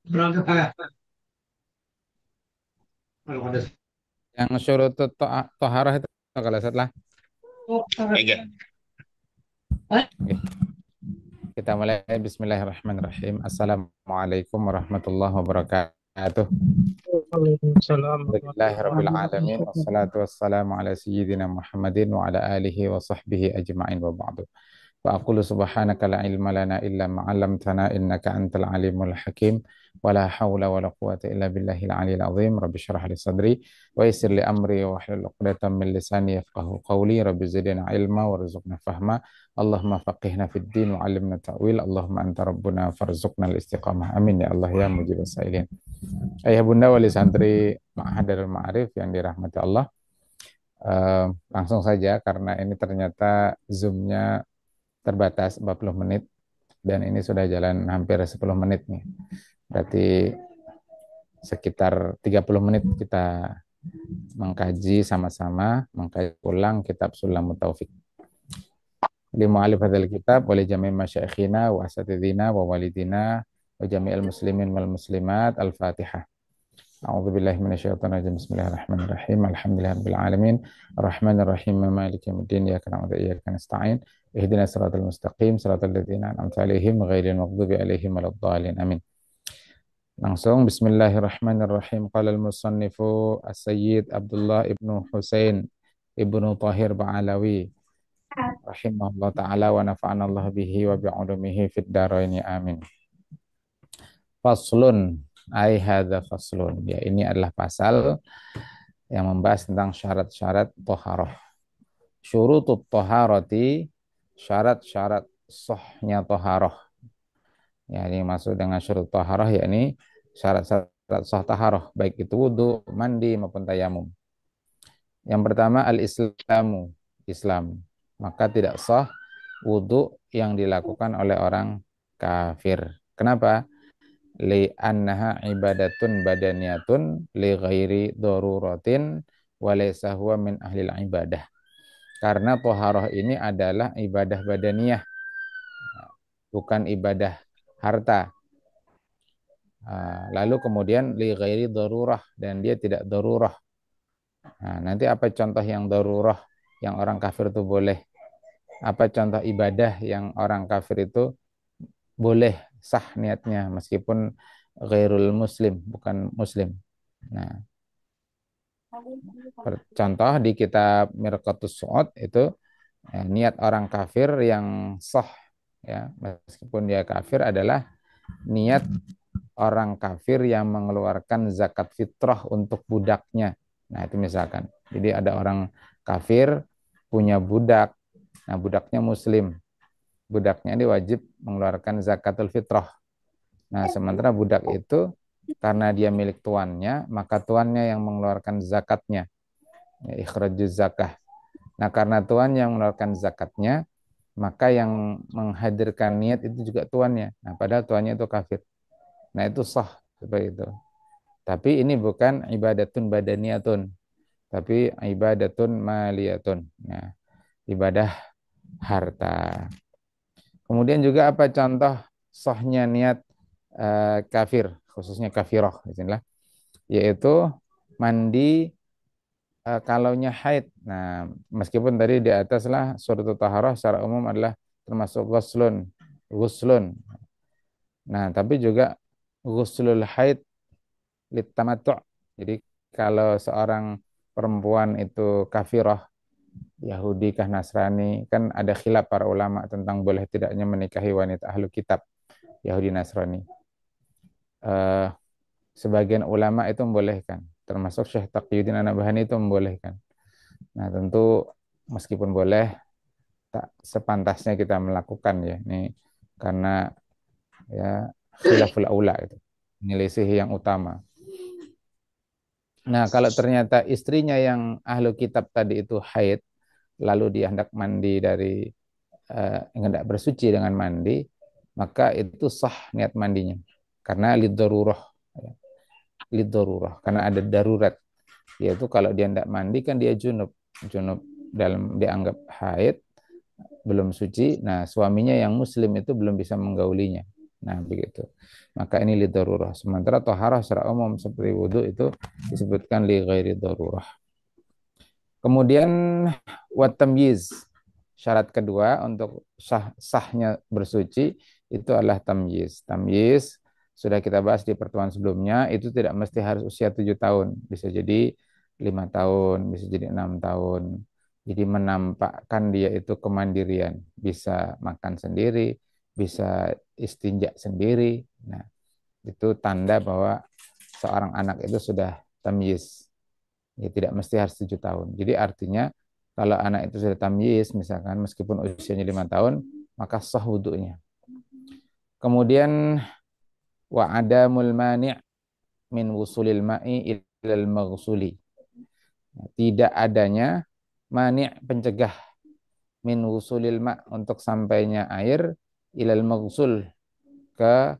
Yang syurut toharah itu kalau setelah. Ega. Kita mulai. Bismillahirrahmanirrahim. Assalamualaikum warahmatullahi wabarakatuh. Waalaikumsalam warahmatullahi Alhamdulillahirabbil alamin wabarakatuh. wassalatu wassalamu ala sayyidina Muhammadin wa ala alihi wa sahbihi ajma'in wa ba'du. Wa aqulu subhanaka la ilma lana illa ma 'allamtana innaka antal alimul hakim wa la haula wa la quwwata illa billahil aliyil azim. Rabbi shrah li sadri wa yassir li amri wa hlul 'uqdatam min lisani yafqahu qawli. Rabbi zidna ilma warzuqna fahma. Allahumma faqihna fid din wa 'allimna ta'wil. Allahumma anta rabbuna farzuqna al istiqamah. Amin ya Allah ya mujibas sa'ilin. Ayah bunda wali santri Ma'had Darul Ma'arif yang dirahmati Allah. Langsung saja karena ini ternyata Zoom-nya terbatas 40 menit dan ini sudah jalan hampir 10 menit nih. Berarti sekitar 30 menit kita mengkaji sama-sama, mengkaji ulang kitab Sulamut Taufik. Di mu'alif hadzal kitab oleh jami' masyayikhina wa asatidina wa walidina wa jami'al muslimin wal muslimat. Al-Fatihah. A'udzu billahi minasyaitonir rajim. Bismillahirrahmanirrahim. Alhamdulillahirabbil alamin. Arrahmanir rahim. Maliki yaumiddin. Iyyaka na'budu wa iyyaka nasta'in. Ihdinas siratal mustaqim. Siratal ladzina an'amta 'alaihim ghairil maghdubi 'alaihim waladdallin. Amin. Langsung bismillahirrahmanirrahim. Qala al-musannifu As-Sayyid Abdullah ibnu Husain ibnu Tahir Ba'alawi rahimahullah ta'ala wa nafa'ana Allah bihi wa bi'ulumihi fid dharaini amin. Faslun ai hadza faslun. Ya, ini adalah pasal yang membahas tentang syarat-syarat toharoh. Syurutut toharoti, syarat-syarat sahnya toharoh. Ya, ini masuk dengan syurut toharoh, yakni syarat-syarat sah toharoh, baik itu wudhu, mandi maupun tayamum. Yang pertama al-islamu, Islam. Maka tidak sah wudhu yang dilakukan oleh orang kafir. Kenapa? Li'annaha ibadatun badaniyatun li ghairi daruratin wa laysa huwa min ahlil ibadah. Karena toharoh ini adalah ibadah badaniyah, bukan ibadah harta. Lalu kemudian li ghairi darurah, dan dia tidak darurah. Nanti apa contoh yang darurah yang orang kafir itu boleh? Apa contoh ibadah yang orang kafir itu boleh sah niatnya meskipun ghairul muslim, bukan muslim. Nah, contoh di kitab Mirqatus Su'ud itu niat orang kafir yang sah, ya, meskipun dia kafir, adalah niat orang kafir yang mengeluarkan zakat fitrah untuk budaknya. Nah, itu misalkan. Jadi ada orang kafir punya budak. Nah, budaknya muslim. Budaknya ini wajib mengeluarkan zakatul fitrah. Nah, sementara budak itu karena dia milik tuannya, maka tuannya yang mengeluarkan zakatnya, ya, ikhrajuz zakah. Nah, karena tuan yang mengeluarkan zakatnya, maka yang menghadirkan niat itu juga tuannya. Nah, padahal tuannya itu kafir. Nah, itu sah seperti itu. Tapi ini bukan ibadatun badaniyatun, tapi ibadatun maliyatun. Nah, ibadah harta. Kemudian juga apa contoh sahnya niat kafir, khususnya kafiroh, yaitu mandi kalaunya haid. Nah, meskipun tadi di atas lah surat taharah secara umum adalah termasuk ghuslun, ghuslun. Nah, tapi juga ghuslul haid litamattu'. Jadi kalau seorang perempuan itu kafirah, Yahudi kah Nasrani, kan ada khilaf para ulama tentang boleh tidaknya menikahi wanita ahlu kitab Yahudi Nasrani. Eh, Sebagian ulama itu membolehkan, termasuk Syekh Taqiyuddin An-Nabhani itu membolehkan. Nah, tentu meskipun boleh, tak sepantasnya kita melakukan, ya. Ini karena, ya, khilaful aula itu, menyelisih yang utama. Nah, kalau ternyata istrinya yang ahlu kitab tadi itu haid, lalu dia hendak mandi dari hendak bersuci dengan mandi, maka itu sah niat mandinya. Karena liddarurah, ya. Liddarurah, karena ada darurat. Yaitu kalau dia hendak mandi kan dia junub. Junub dalam dianggap haid, belum suci. Nah, suaminya yang muslim itu belum bisa menggaulinya. Nah, begitu. Maka ini li darurah. Sementara toharah secara umum seperti wudhu itu disebutkan li ghairi darurah. Kemudian wat tamyiz. Syarat kedua untuk sahnya bersuci itu adalah tamyiz. Tamyiz sudah kita bahas di pertemuan sebelumnya, itu tidak mesti harus usia 7 tahun. Bisa jadi 5 tahun, bisa jadi 6 tahun. Jadi menampakkan dia itu kemandirian. Bisa makan sendiri, bisa istinja sendiri. Nah, itu tanda bahwa seorang anak itu sudah tamyiz. Ya, tidak mesti harus 7 tahun. Jadi artinya kalau anak itu sudah tamyiz, misalkan meskipun usianya 5 tahun, maka sah wudhunya. Kemudian wa adamul mani' min wusulil ma'i ilal maghsuli. Tidak adanya mani' pencegah min wusulil ma' untuk sampainya air ilal maghsul ke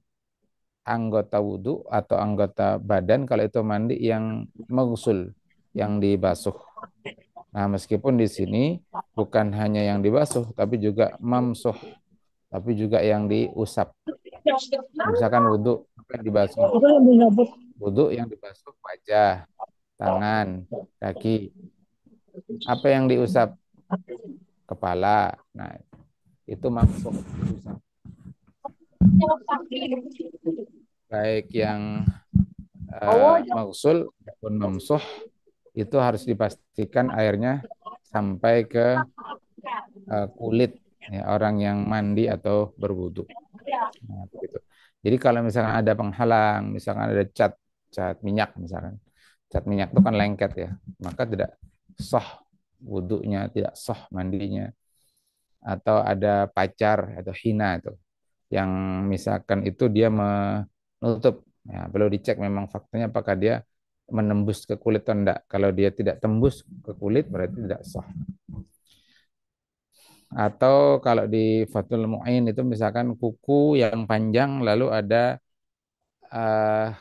anggota wudhu atau anggota badan kalau itu mandi yang maghsul, yang dibasuh. Nah, meskipun di sini bukan hanya yang dibasuh, tapi juga mamsuh, tapi juga yang diusap. Nah, misalkan wudhu, apa yang dibasuh? Wudhu yang dibasuh wajah, tangan, kaki. Apa yang diusap? Kepala. Nah, itu mamsuh, diusap. Baik yang maghsul maupun mamsuh itu harus dipastikan airnya sampai ke kulit ya, orang yang mandi atau berwudu. Nah, begitu. Jadi kalau misalkan ada penghalang, misalkan ada cat cat minyak misalkan, cat minyak itu kan lengket ya, maka tidak sah wudunya, tidak sah mandinya. Atau ada pacar atau hina itu, yang misalkan itu dia menutup, ya, perlu dicek memang faktanya apakah dia menembus ke kulit atau enggak. Kalau dia tidak tembus ke kulit berarti tidak sah. Atau kalau di Fathul Mu'in itu misalkan kuku yang panjang lalu ada uh,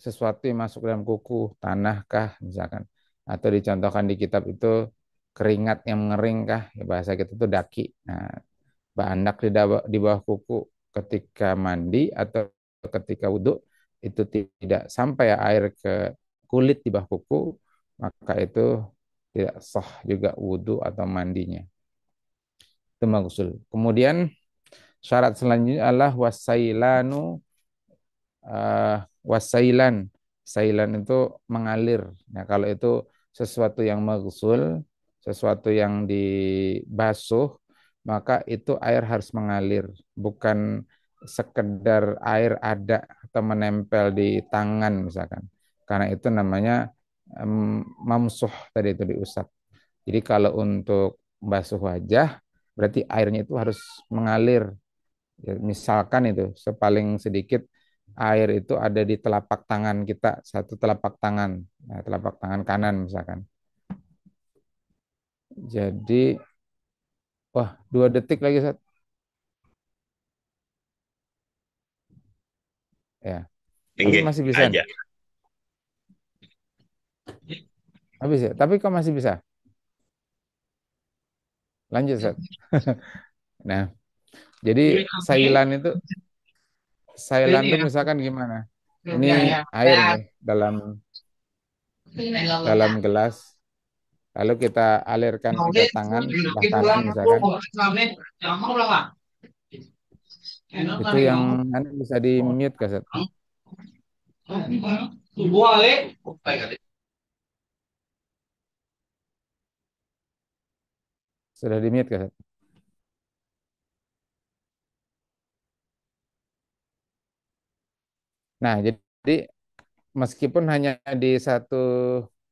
sesuatu yang masuk dalam kuku, tanah kah misalkan. Atau dicontohkan di kitab itu keringat yang mengering kah, ya bahasa kita itu daki. Nah, bandak di bawah kuku ketika mandi atau ketika wudhu itu tidak sampai air ke kulit di bawah kuku, maka itu tidak sah juga wudhu atau mandinya. Itu maghsul. Kemudian syarat selanjutnya adalah wasailanu, wasailan. Sailan itu mengalir. Nah, kalau itu sesuatu yang maghsul, sesuatu yang dibasuh, maka itu air harus mengalir, bukan sekedar air ada atau menempel di tangan misalkan. Karena itu namanya mamsuh, tadi itu diusap. Jadi kalau untuk basuh wajah, berarti airnya itu harus mengalir. Ya, misalkan itu sepaling sedikit air itu ada di telapak tangan kita, satu telapak tangan, nah, telapak tangan kanan misalkan. Jadi, wah 2 detik lagi Sat. Ya, tapi Tinggi masih bisa nih. aja. Habis ya, tapi kok masih bisa? Lanjut Sat. Nah, jadi Sailan itu misalkan gimana? Ini air nih dalam gelas, lalu kita alirkan ke tangan sebelah kanan misalkan. Itu yang anu bisa di mute Kak Sat? Sudah di mute Kak Sat? Nah, jadi meskipun hanya di satu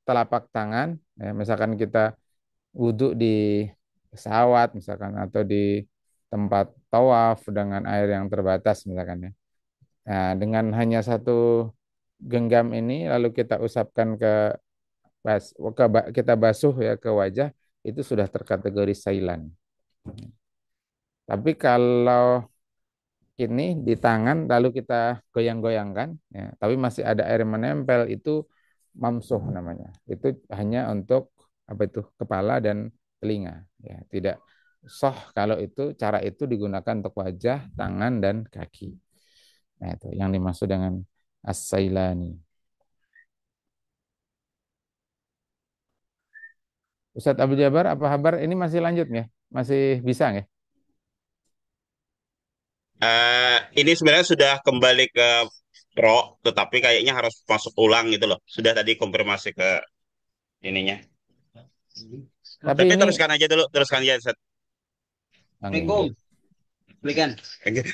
telapak tangan, ya, misalkan kita wudhu di pesawat misalkan atau di tempat tawaf dengan air yang terbatas misalkan ya. Nah, dengan hanya satu genggam ini lalu kita usapkan kita basuh ya ke wajah, itu sudah terkategori sailan. Tapi kalau ini di tangan lalu kita goyang-goyangkan ya, tapi masih ada air yang menempel, itu mamsuh namanya. Itu hanya untuk apa itu, kepala dan telinga ya, tidak Sah kalau itu cara itu digunakan untuk wajah, tangan dan kaki. Nah, itu yang dimaksud dengan as-sailani. Ustadz Abu Jabar, apa kabar? Ini masih lanjut nggak? Masih bisa nggak? Ini sebenarnya sudah kembali ke Pro, tetapi kayaknya harus masuk ulang gitu loh. Sudah tadi konfirmasi ke ininya. Tapi Tapi ini, teruskan aja dulu, teruskan aja. Set. Amin. Assalamualaikum. Belikan. Ya.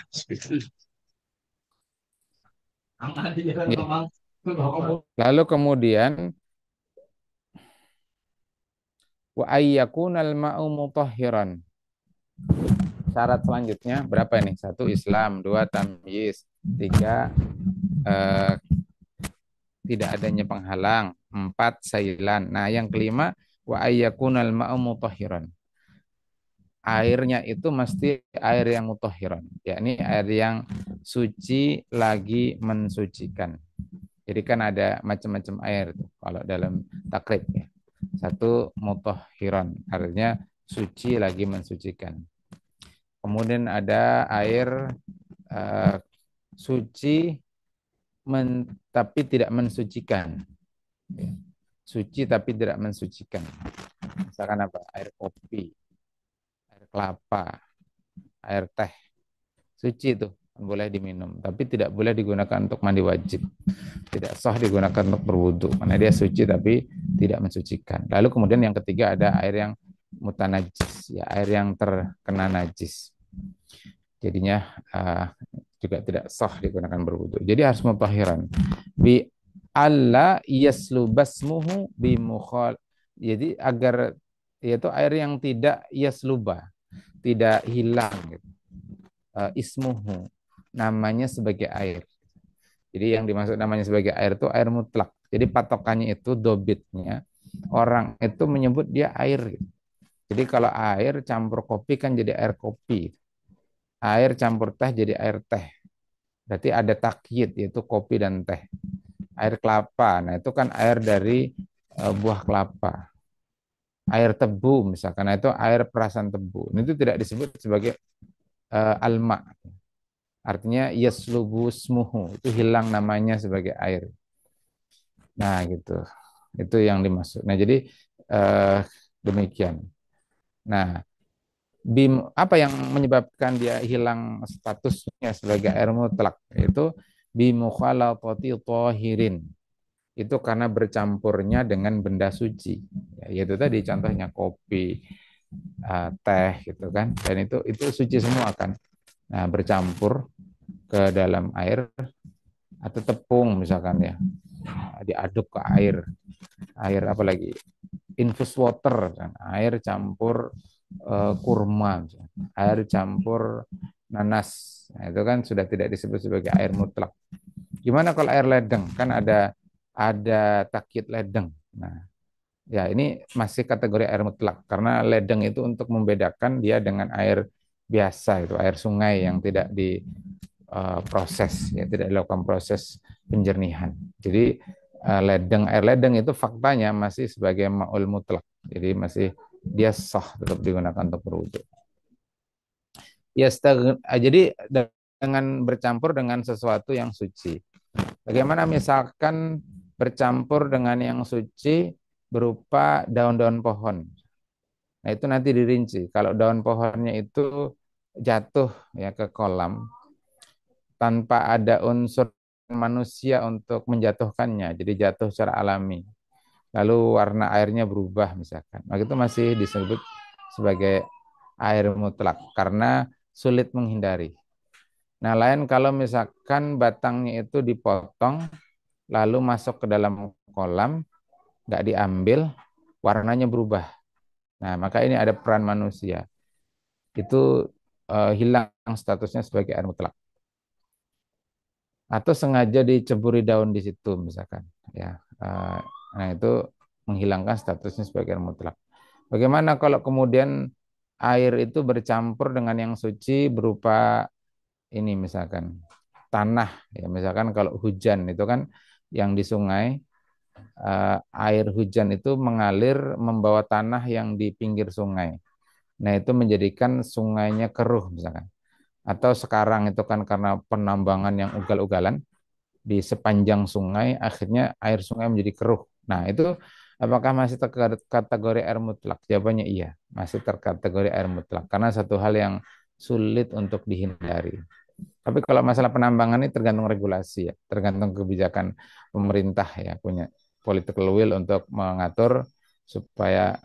Lalu kemudian wa ayyakunal ma'u mutahhiran. Syarat selanjutnya berapa ini? Satu Islam, dua tamyiz, tiga eh, tidak adanya penghalang, empat sailan. Nah, yang kelima wa ayyakunal ma'u mutahhiran. Airnya itu mesti air yang mutahhiran, yakni air yang suci lagi mensucikan. Jadi kan ada macam-macam air tuh, kalau dalam takrib ya. Satu mutahhiran, artinya suci lagi mensucikan. Kemudian ada air uh, suci tapi tidak mensucikan. Ya. Suci tapi tidak mensucikan. Misalkan apa? Air kopi, air kelapa, air teh. Suci itu boleh diminum, tapi tidak boleh digunakan untuk mandi wajib. Tidak sah digunakan untuk berwudu, karena dia suci tapi tidak mensucikan. Lalu kemudian yang ketiga ada air yang mutanajis, ya air yang terkena najis. Jadinya juga tidak sah digunakan berwudu. Jadi harus mutahhiran. Bi alla yaslubasmuhu bi mukhal. Jadi agar yaitu air yang tidak yasluba, tidak hilang gitu. Ismuhu namanya sebagai air. Jadi yang dimaksud namanya sebagai air itu air mutlak. Jadi patokannya itu dobitnya orang itu menyebut dia air. Jadi kalau air campur kopi kan jadi air kopi. Air campur teh jadi air teh. Berarti ada takyid yaitu kopi dan teh. Air kelapa, nah itu kan air dari buah kelapa. Air tebu misalkan, nah itu air perasan tebu. Itu tidak disebut sebagai alma. Artinya yaslubu smuhu, itu hilang namanya sebagai air. Nah, gitu. Itu yang dimaksud. Nah, jadi demikian. Nah, apa yang menyebabkan dia hilang statusnya sebagai air mutlak? Itu bimukhalatati tahirin. Itu karena bercampurnya dengan benda suci. Ya, yaitu tadi contohnya kopi, teh gitu kan. Dan itu suci semua kan. Nah, bercampur ke dalam air atau tepung misalkan ya. Diaduk ke air apa lagi? Infus water kan, air campur kurma, air campur nanas. Nah, itu kan sudah tidak disebut sebagai air mutlak. Gimana kalau air ledeng? Kan ada takyid ledeng. Nah, ya ini masih kategori air mutlak karena ledeng itu untuk membedakan dia dengan air biasa itu air sungai yang tidak diproses ya tidak dilakukan proses penjernihan. Jadi air ledeng itu faktanya masih sebagai ma'ul mutlak. Jadi masih dia sah tetap digunakan untuk berwudu. Ya, jadi dengan bercampur dengan sesuatu yang suci. Bagaimana misalkan bercampur dengan yang suci berupa daun-daun pohon. Nah, itu nanti dirinci. Kalau daun pohonnya itu jatuh ya ke kolam tanpa ada unsur manusia untuk menjatuhkannya, jadi jatuh secara alami. Lalu warna airnya berubah misalkan. Maka itu masih disebut sebagai air mutlak karena sulit menghindari. Nah, lain kalau misalkan batangnya itu dipotong lalu masuk ke dalam kolam, nggak diambil, warnanya berubah. Nah, maka ini ada peran manusia. Itu hilang statusnya sebagai air mutlak. Atau sengaja diceburi daun di situ misalkan. Ya, nah itu menghilangkan statusnya sebagai air mutlak. Bagaimana kalau kemudian air itu bercampur dengan yang suci berupa ini misalkan tanah ya misalkan kalau hujan itu kan yang di sungai air hujan itu mengalir membawa tanah yang di pinggir sungai. Nah, itu menjadikan sungainya keruh misalkan. Atau sekarang itu kan karena penambangan yang ugal-ugalan di sepanjang sungai, akhirnya air sungai menjadi keruh. Nah, itu apakah masih terkategori air mutlak? Jawabannya iya, masih terkategori air mutlak. Karena satu hal yang sulit untuk dihindari. Tapi kalau masalah penambangan ini tergantung regulasi ya, tergantung kebijakan pemerintah ya, punya political will untuk mengatur supaya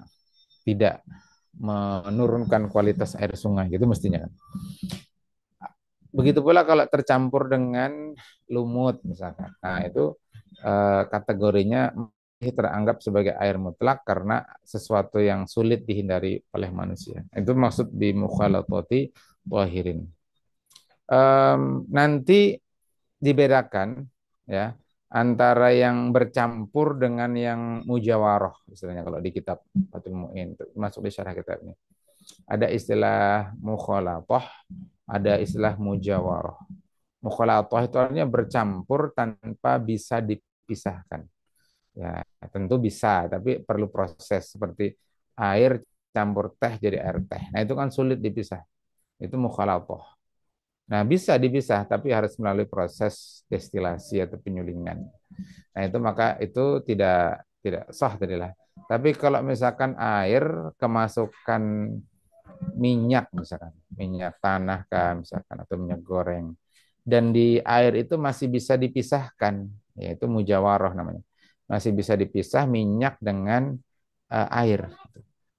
tidak menurunkan kualitas air sungai gitu mestinya kan. Begitu pula kalau tercampur dengan lumut misalkan. Nah, itu kategorinya masih teranggap sebagai air mutlak karena sesuatu yang sulit dihindari oleh manusia. Itu maksud di mukhalatati wahirin. Nanti dibedakan ya antara yang bercampur dengan yang mujawaroh istilahnya kalau di kitab Fathul Mu'in masuk di syarah kitab ini. Ada istilah mukhalatah, ada istilah mujawaroh. Mukhalatah itu artinya bercampur tanpa bisa dipisahkan. Ya, tentu bisa, tapi perlu proses seperti air campur teh jadi air teh. Nah, itu kan sulit dipisah. Itu mukhalatah. Nah, bisa dipisah, tapi harus melalui proses destilasi atau penyulingan. Nah, itu maka itu tidak sah tadilah. Tapi kalau misalkan air kemasukan minyak misalkan, minyak tanah kan misalkan atau minyak goreng dan di air itu masih bisa dipisahkan, yaitu mujawarah namanya. Masih bisa dipisah minyak dengan air.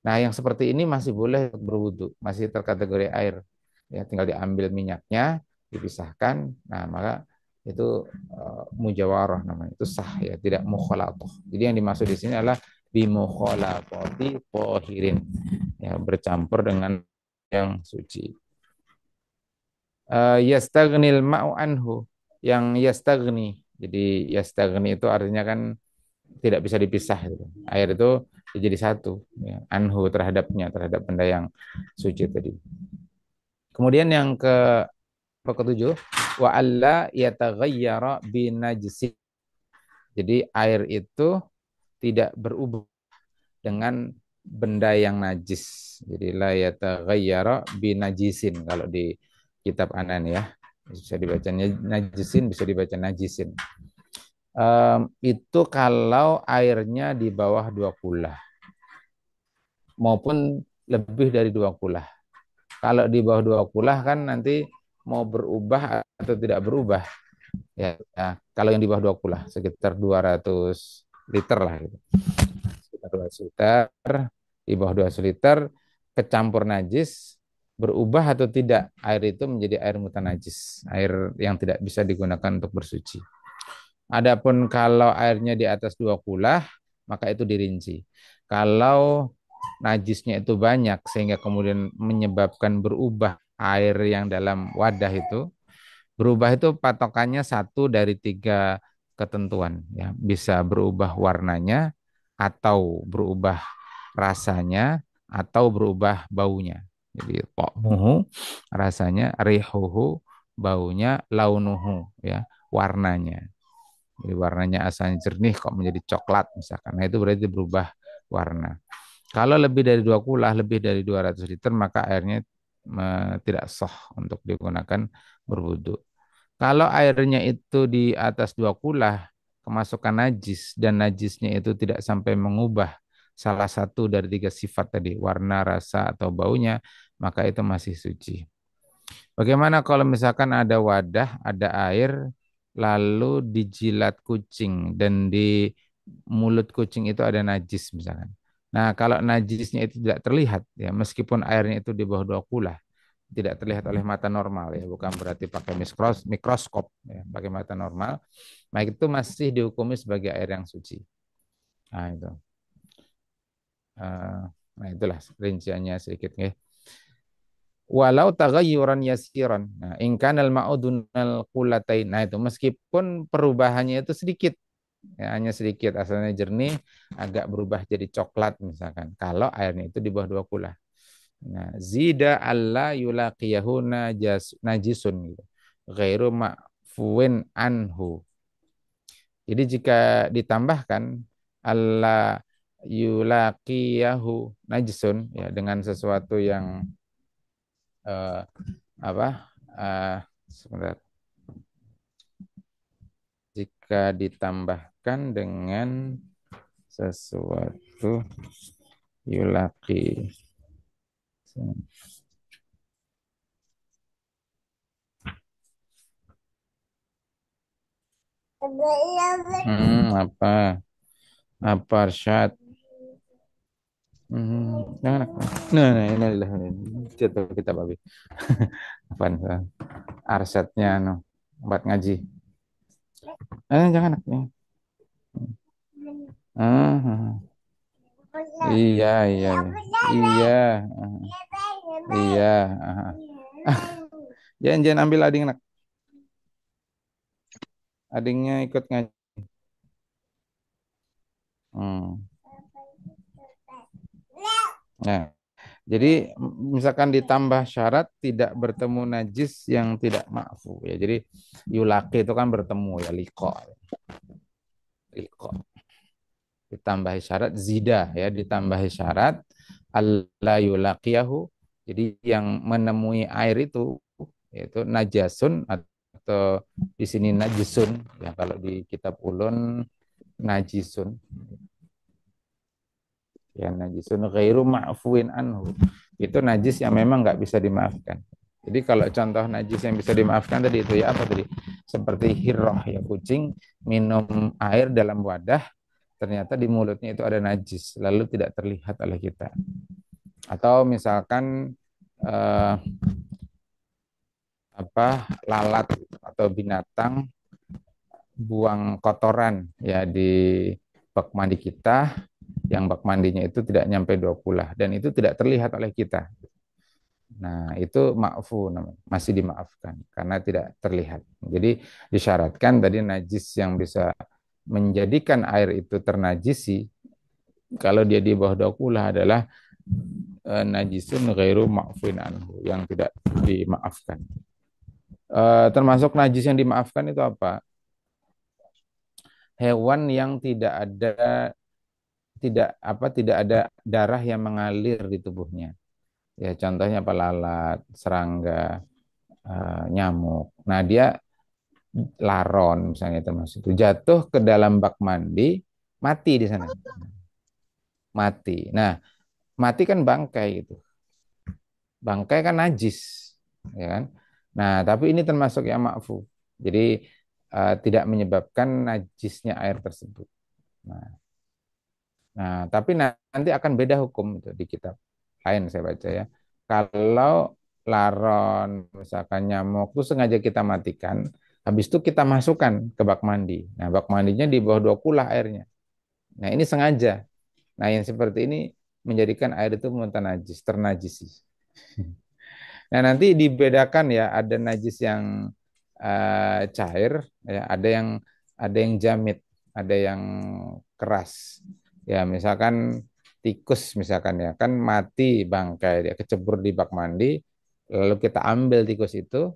Nah, yang seperti ini masih boleh berwudu, masih terkategori air. Ya, tinggal diambil minyaknya, dipisahkan. Nah, maka itu mujawarah namanya. Itu sah ya, tidak mukhalatoh. Jadi yang dimaksud di sini adalah bimukhalatoti pohirin. Ya, bercampur dengan yang suci. Yastagnil ma'u anhu, yang yastagni. Jadi yastagni itu artinya kan tidak bisa dipisah gitu. Air itu jadi satu ya, anhu terhadapnya, terhadap benda yang suci tadi. Kemudian yang ketujuh, wa alla yataghayyara binajsi. Jadi air itu tidak berubah dengan benda yang najis. Jadi la yataghayyara binajisin kalau di kitab Anan ya. Bisa dibaca najisin, bisa dibaca najisin. Itu kalau airnya di bawah 2 kulah maupun lebih dari 2 kulah. Kalau di bawah 2 kulah kan nanti mau berubah atau tidak berubah. Ya, ya, kalau yang di bawah 2 kulah sekitar 200 liter lah gitu. Sekitar 200 liter, di bawah 200 liter kecampur najis berubah atau tidak air itu menjadi air mutanajis, air yang tidak bisa digunakan untuk bersuci. Adapun kalau airnya di atas 2 kulah, maka itu dirinci. Kalau najisnya itu banyak sehingga kemudian menyebabkan berubah air yang dalam wadah itu, berubah itu patokannya 1 dari 3 ketentuan. Ya. Bisa berubah warnanya, atau berubah rasanya, atau berubah baunya. Jadi muhu rasanya, rihuhu baunya, launuhu ya warnanya. Jadi warnanya asalnya jernih kok menjadi coklat misalkan. Nah, itu berarti berubah warna. Kalau lebih dari 2 kulah, lebih dari 200 liter, maka airnya tidak sah untuk digunakan berwudu. Kalau airnya itu di atas 2 kulah, kemasukan najis, dan najisnya itu tidak sampai mengubah salah satu dari 3 sifat tadi, warna, rasa, atau baunya, maka itu masih suci. Bagaimana kalau misalkan ada wadah, ada air, lalu dijilat kucing dan di mulut kucing itu ada najis misalkan. Nah, kalau najisnya itu tidak terlihat ya, meskipun airnya itu di bawah 2 kulah, tidak terlihat oleh mata normal ya, bukan berarti pakai mikroskop ya, pakai mata normal, nah itu masih dihukumi sebagai air yang suci. Nah, itu. Nah, itulah rinciannya sedikit ya. Walau taghayyuran yasiran. Nah, in kanal ma'udunal qulatain. Nah, itu meskipun perubahannya itu sedikit. Ya, hanya sedikit, asalnya jernih, agak berubah jadi coklat misalkan. Kalau airnya itu di bawah 2 kulah. Nah, zida alla yulaqiyahu najisun gitu. Ghairu ma'fuwin anhu. Jadi jika ditambahkan alla yulaqiyahu najsun, ya, dengan sesuatu yang eh, apa? Sebentar. Jika ditambahkan dengan sesuatu yulaqi. Apa? Apa Arsyad? Jangan. Nah, ini adalah jatuh kita babi. Apaan? Arsyadnya buat ngaji. Jangan anaknya. Iya, iya, iya, iya. Jangan ambil ading nak. Adingnya ikut ngaji. Nah, jadi misalkan ditambah syarat tidak bertemu najis yang tidak ma'fu, ya. Jadi yulaki itu kan bertemu, ya, liko. Ditambahi syarat zida, ya, ditambahi syarat alla yulaqiyahu. Jadi yang menemui air itu yaitu najasun, atau di sini najisun, ya, kalau di kitab ulun najisun, ya, najisun ghairu ma'fuin anhu, itu najis yang memang nggak bisa dimaafkan. Jadi kalau contoh najis yang bisa dimaafkan tadi itu, ya, apa tadi? Seperti hirroh, ya, kucing minum air dalam wadah, ternyata di mulutnya itu ada najis, lalu tidak terlihat oleh kita. Atau misalkan lalat atau binatang buang kotoran, ya, di bak mandi kita, yang bak mandinya itu tidak nyampe 20 dan itu tidak terlihat oleh kita. Nah, itu ma'fu namanya, masih dimaafkan karena tidak terlihat. Jadi disyaratkan tadi najis yang bisa menjadikan air itu ternajisi kalau dia di bawah 20 adalah najisun ghairu ma'fuin anhu, yang tidak dimaafkan. Termasuk najis yang dimaafkan itu apa? Hewan yang tidak ada darah yang mengalir di tubuhnya. Ya, contohnya apa? Lalat, serangga, nyamuk. Nah, dia laron misalnya, termasuk itu jatuh ke dalam bak mandi, mati di sana. Mati. Nah, mati kan bangkai gitu. Bangkai kan najis, ya kan? Nah, tapi ini termasuk yang ma'fu. Jadi tidak menyebabkan najisnya air tersebut. Nah, tapi nanti akan beda hukum itu di kitab lain saya baca, ya. Kalau laron, misalkan nyamuk, itu sengaja kita matikan, habis itu kita masukkan ke bak mandi. Nah, bak mandinya di bawah 20 airnya. Nah, ini sengaja. Nah, yang seperti ini menjadikan air itu najis, ternajisi. Nah, nanti dibedakan, ya, ada najis yang cair, ya, ada yang jamit, ada yang keras. Ya, misalkan tikus, misalkan, ya, kan mati bangkai, dia kecebur di bak mandi, lalu kita ambil tikus itu.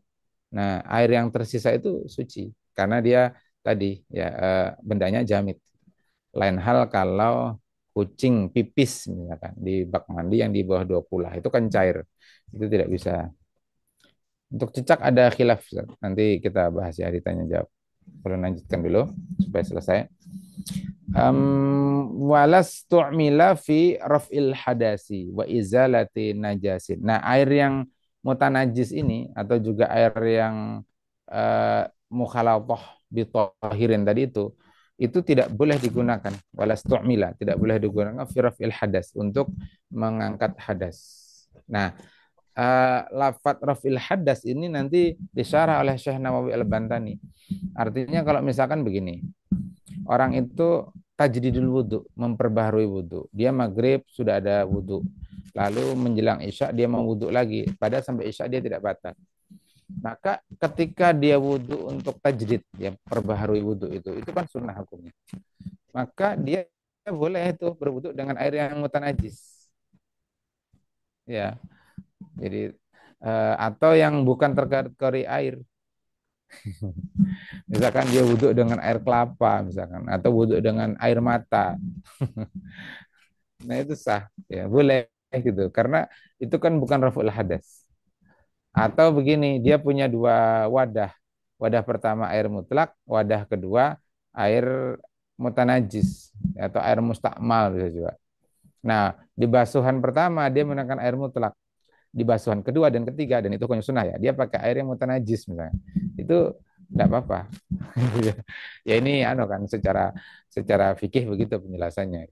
Nah, air yang tersisa itu suci karena dia tadi, ya, bendanya jamit. Lain hal kalau kucing pipis misalkan di bak mandi yang di bawah 20, itu kan cair. Itu tidak bisa. Untuk cicak ada khilaf, Ustaz. Nanti kita bahas, ya, ditanya jawab. Perlu lanjutkan dulu supaya selesai. Walas tu'mila fi raf'il hadasi wa izalati najasin. Nah, air yang mutanajis ini atau juga air yang mukhalatah bitahirin tadi itu tidak boleh digunakan. Walas tu'mila, tidak boleh digunakan fi raf'il hadas, untuk mengangkat hadas. Nah, lafat raf'il hadas ini nanti disyarah oleh Syekh Nawawi Al-Bantani. Artinya kalau misalkan begini, orang itu tajdidul wudu, memperbaharui wudu. Dia maghrib sudah ada wudu. Lalu menjelang isya dia mau wudu lagi. Padahal sampai isya dia tidak batal. Maka ketika dia wudu untuk tajdid, ya, perbaharui wudu itu kan sunnah hukumnya. Maka dia boleh itu berwudu dengan air yang mutanajis. Ya. Jadi atau yang bukan terkategori air. Misalkan dia wudhu dengan air kelapa, misalkan, atau wudhu dengan air mata. Nah itu sah, ya boleh gitu. Karena itu kan bukan raful hadas. Atau begini, dia punya dua wadah. Wadah pertama air mutlak, wadah kedua air mutanajis atau air mustakmal bisa juga. Nah, di basuhan pertama dia menggunakan air mutlak. Di basuhan kedua dan ketiga, dan itu hukumnya sunnah ya, dia pakai air yang mutanajis misalnya. Itu tidak apa-apa. Ya ini anu kan secara secara fikih begitu penjelasannya.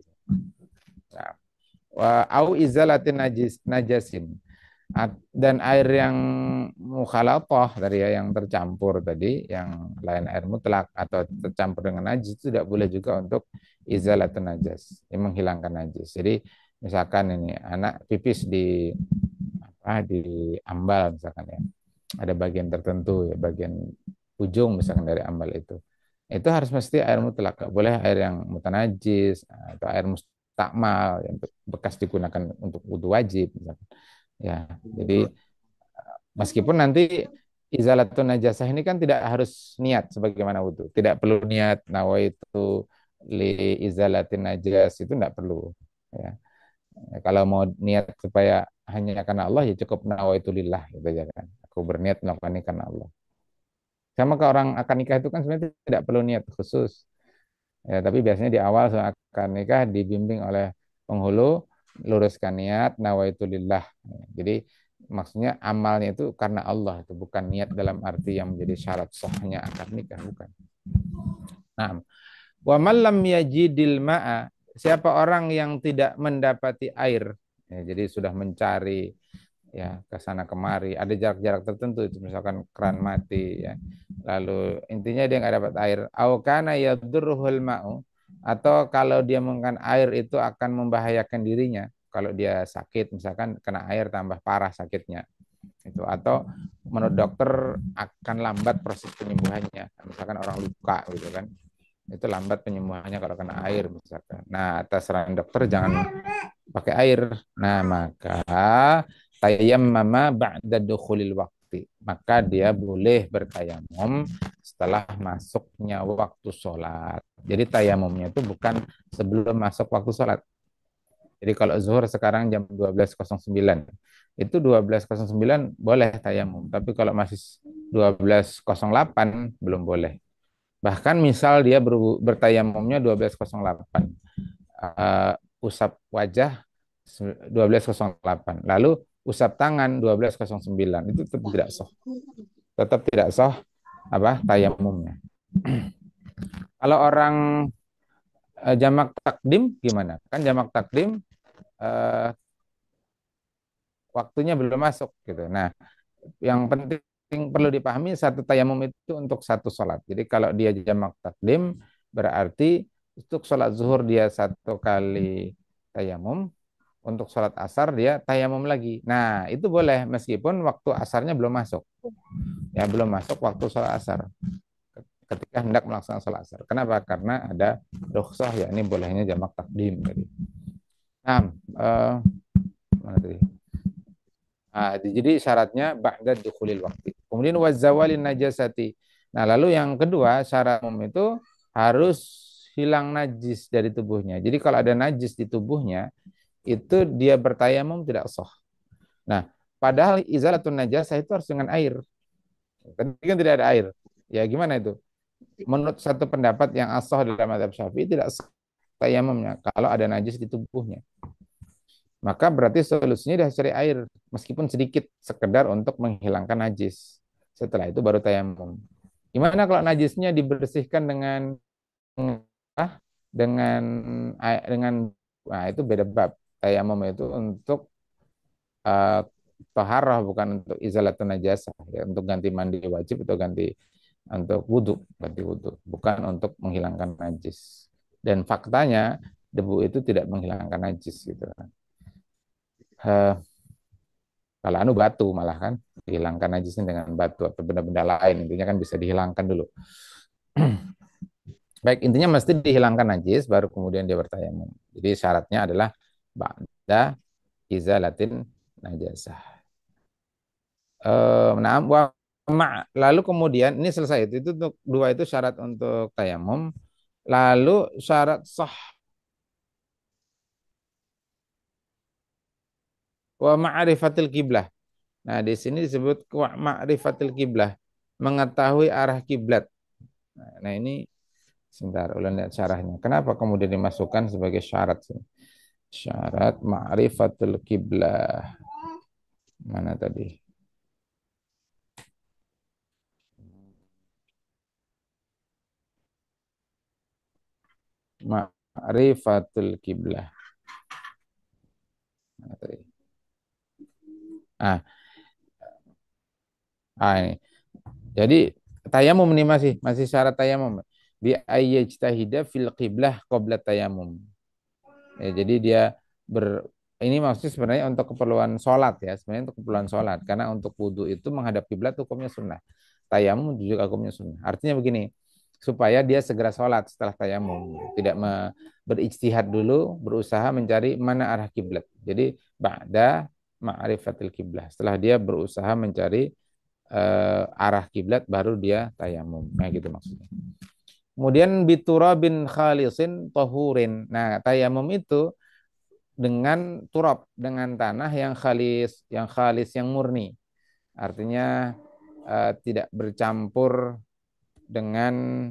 Nah, wa au izalatin najasin. Dan air yang mukhalatah dari ya, yang tercampur tadi, yang lain air mutlak atau tercampur dengan najis itu tidak boleh juga untuk izalatun najas, yang menghilangkan najis. Jadi misalkan ini anak pipis di di ambal misalkan ya, ada bagian tertentu ya, bagian ujung misalkan dari ambal itu harus mesti air mutlak, gak boleh air yang mutanajis atau air mustakmal yang bekas digunakan untuk wudhu wajib misalkan. Ya, jadi meskipun nanti izalatun najasah ini kan tidak harus niat sebagaimana wudhu, tidak perlu niat nawaitu li izalatin najas, itu tidak perlu. Ya. Kalau mau niat supaya hanya karena Allah ya cukup nawaitu lillah gitu aja kan. Aku berniat melakukan ini karena Allah. Sama ke orang akan nikah itu kan sebenarnya tidak perlu niat khusus. Ya, tapi biasanya di awal saat akan nikah dibimbing oleh penghulu, luruskan niat nawaitu lillah. Jadi maksudnya amalnya itu karena Allah, itu bukan niat dalam arti yang menjadi syarat sahnya akad nikah, bukan. Nah, wa man lam yajidil ma'a, siapa orang yang tidak mendapati air, ya, jadi sudah mencari ya ke sana kemari, ada jarak-jarak tertentu itu misalkan keran mati ya. Lalu intinya dia nggak dapat air, au kana yadurruhul ma'u, atau kalau dia menggunakan air itu akan membahayakan dirinya. Kalau dia sakit misalkan kena air tambah parah sakitnya. Itu atau menurut dokter akan lambat proses penyembuhannya. Misalkan orang luka gitu kan, itu lambat penyembuhannya kalau kena air misalkan. Nah, atas saran dokter jangan pakai air. Nah, maka tayammama ba'da dukhulil waktu. Maka dia boleh bertayamum setelah masuknya waktu sholat. Jadi tayamumnya itu bukan sebelum masuk waktu sholat. Jadi kalau zuhur sekarang jam 12.09, itu 12.09 boleh tayamum. Tapi kalau masih 12.08 belum boleh. Bahkan misal dia bertayamumnya 12.08, usap wajah 12.08, lalu usap tangan 12.09, itu tetap tidak sah. Tetap tidak sah apa tayamumnya. Kalau orang jamak takdim gimana? Kan jamak takdim eh, waktunya belum masuk gitu. Nah, yang penting perlu dipahami satu tayamum itu untuk satu sholat. Jadi kalau dia jamak takdim berarti untuk sholat zuhur dia satu kali tayamum, untuk sholat asar dia tayamum lagi. Nah itu boleh meskipun waktu asarnya belum masuk. Ya belum masuk waktu sholat asar. Ketika hendak melaksanakan sholat asar. Kenapa? Karena ada rukhsah ya ini bolehnya jamak takdim. Nah, mana tadi? Nah, jadi syaratnya ba'da dukhulil waktu. Kemudian wazawalin najasati. Nah, lalu yang kedua syarat umum itu harus hilang najis dari tubuhnya. Jadi kalau ada najis di tubuhnya, itu dia bertayamum tidak sah. Nah, padahal izalatun najasah itu harus dengan air. Tadi kan tidak ada air. Ya gimana itu? Menurut satu pendapat yang asah dalam mazhab Syafi'i tidak sah tayamumnya kalau ada najis di tubuhnya. Maka berarti solusinya dia cari air meskipun sedikit sekedar untuk menghilangkan najis. Setelah itu baru tayamum. Gimana kalau najisnya dibersihkan dengan dengan nah itu beda bab. Tayamum itu untuk uh, taharah bukan untuk izalatun najasah ya, untuk ganti mandi wajib atau ganti untuk ganti wudhu, bukan untuk menghilangkan najis. Dan faktanya debu itu tidak menghilangkan najis gitu kan. Kalau anu batu malah kan dihilangkan najisnya dengan batu atau benda-benda lain, intinya kan bisa dihilangkan dulu. Baik, intinya mesti dihilangkan najis baru kemudian dia bertayamum. Jadi syaratnya adalah ba'da izalatin najasah. Nah, lalu kemudian ini selesai itu untuk dua itu syarat untuk tayamum. Lalu syarat sah Wa ma'rifatil kiblah. Nah, di sini disebut wa ma'rifatil kiblah, mengetahui arah kiblat. Nah, ini sebentar, ulang lihat syarahnya. Kenapa kemudian dimasukkan sebagai syarat sih? Syarat ma'rifatul kiblah. Mana tadi? Ma'rifatul kiblah. Mana tadi? Ah, ini. Jadi tayamum ini masih syarat tayamum. Bi ayyajtahida fil qiblah qabla tayamum. Ya, jadi dia ber ini maksudnya sebenarnya untuk keperluan sholat ya, sebenarnya untuk keperluan sholat. Karena untuk wudhu itu menghadap kiblat hukumnya sunnah. Tayamum juga hukumnya sunnah. Artinya begini, supaya dia segera sholat setelah tayamum, tidak berijtihad dulu, berusaha mencari mana arah kiblat. Jadi ba'da ma'rifatil kiblah. Setelah dia berusaha mencari arah kiblat, baru dia tayamum. Nah gitu maksudnya. Kemudian biturabin khalisin tohurin. Nah, tayamum itu dengan turab, dengan tanah yang khalis, yang murni. Artinya tidak bercampur dengan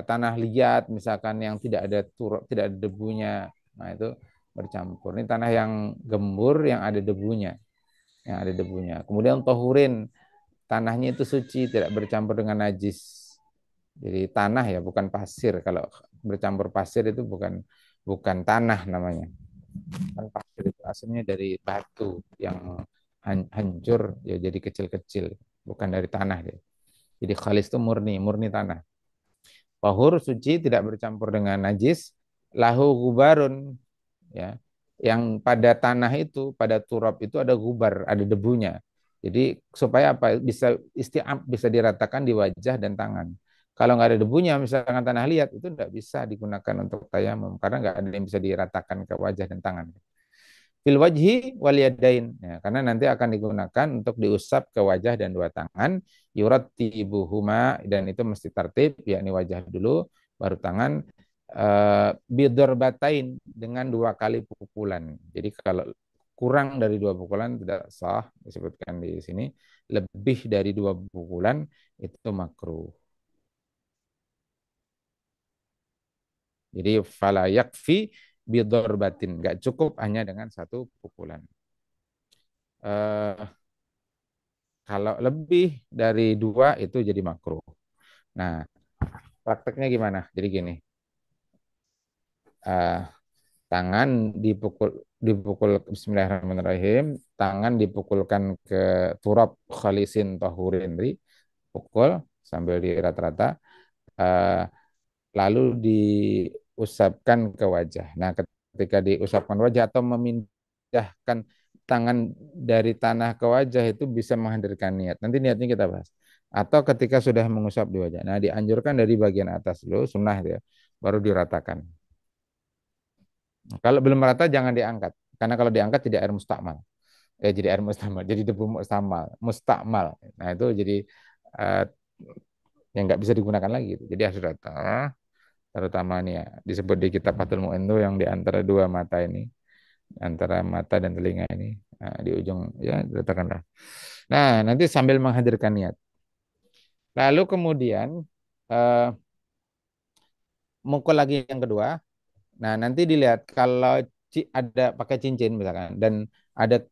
tanah liat, misalkan yang tidak ada turab, tidak ada debunya. Nah, itu bercampur. Ini tanah yang gembur, yang ada debunya, Kemudian tohurin, tanahnya itu suci, tidak bercampur dengan najis. Jadi tanah ya, bukan pasir. Kalau bercampur pasir itu bukan tanah namanya. Kan pasir itu asalnya dari batu yang hancur ya, jadi kecil-kecil, bukan dari tanah dia. Jadi khalis itu murni, murni tanah. Tahur suci, tidak bercampur dengan najis. Lahu gubarun, ya. Yang pada tanah itu, pada turab itu ada gubar, ada debunya. Jadi supaya apa? Bisa isti'ab, bisa diratakan di wajah dan tangan. Kalau nggak ada debunya, misalkan tanah liat, itu nggak bisa digunakan untuk tayamum karena nggak ada yang bisa diratakan ke wajah dan tangan. Fil wajhi wal yadain, ya, karena nanti akan digunakan untuk diusap ke wajah dan dua tangan. Yurattibuhuma, dan itu mesti tertib, yakni wajah dulu baru tangan. Bidorbatain, dengan dua kali pukulan. Jadi kalau kurang dari dua pukulan tidak sah, disebutkan di sini. Lebih dari dua pukulan itu makruh. Jadi fala yakfi bidorbatin, nggak cukup hanya dengan satu pukulan. Eh, Kalau lebih dari dua itu jadi makruh. Nah, prakteknya gimana? Jadi gini, eh, tangan dipukul Bismillahirrahmanirrahim, tangan dipukulkan ke turab khalisin tahurin, pukul sambil dirata-rata, eh, lalu diusapkan ke wajah. Nah, ketika diusapkan wajah atau memindahkan tangan dari tanah ke wajah itu bisa menghadirkan niat. Nanti niatnya kita bahas. Atau ketika sudah mengusap di wajah. Nah, dianjurkan dari bagian atas dulu, sunnah ya, baru diratakan. Kalau belum merata jangan diangkat. Karena kalau diangkat jadi air mustakmal. Jadi air mustakmal, jadi debu mustakmal, mustakmal. Nah, itu jadi uh, yang nggak bisa digunakan lagi. Jadi harus rata, terutama nih ya, disebut di kitab Fathul Mu'in itu yang di antara dua mata ini, antara mata dan telinga ini, nah, di ujung ya diletakkanlah. Nah, nanti sambil menghadirkan niat. Lalu kemudian uh, mukul lagi yang kedua. Nah, nanti dilihat kalau ada pakai cincin misalkan dan ada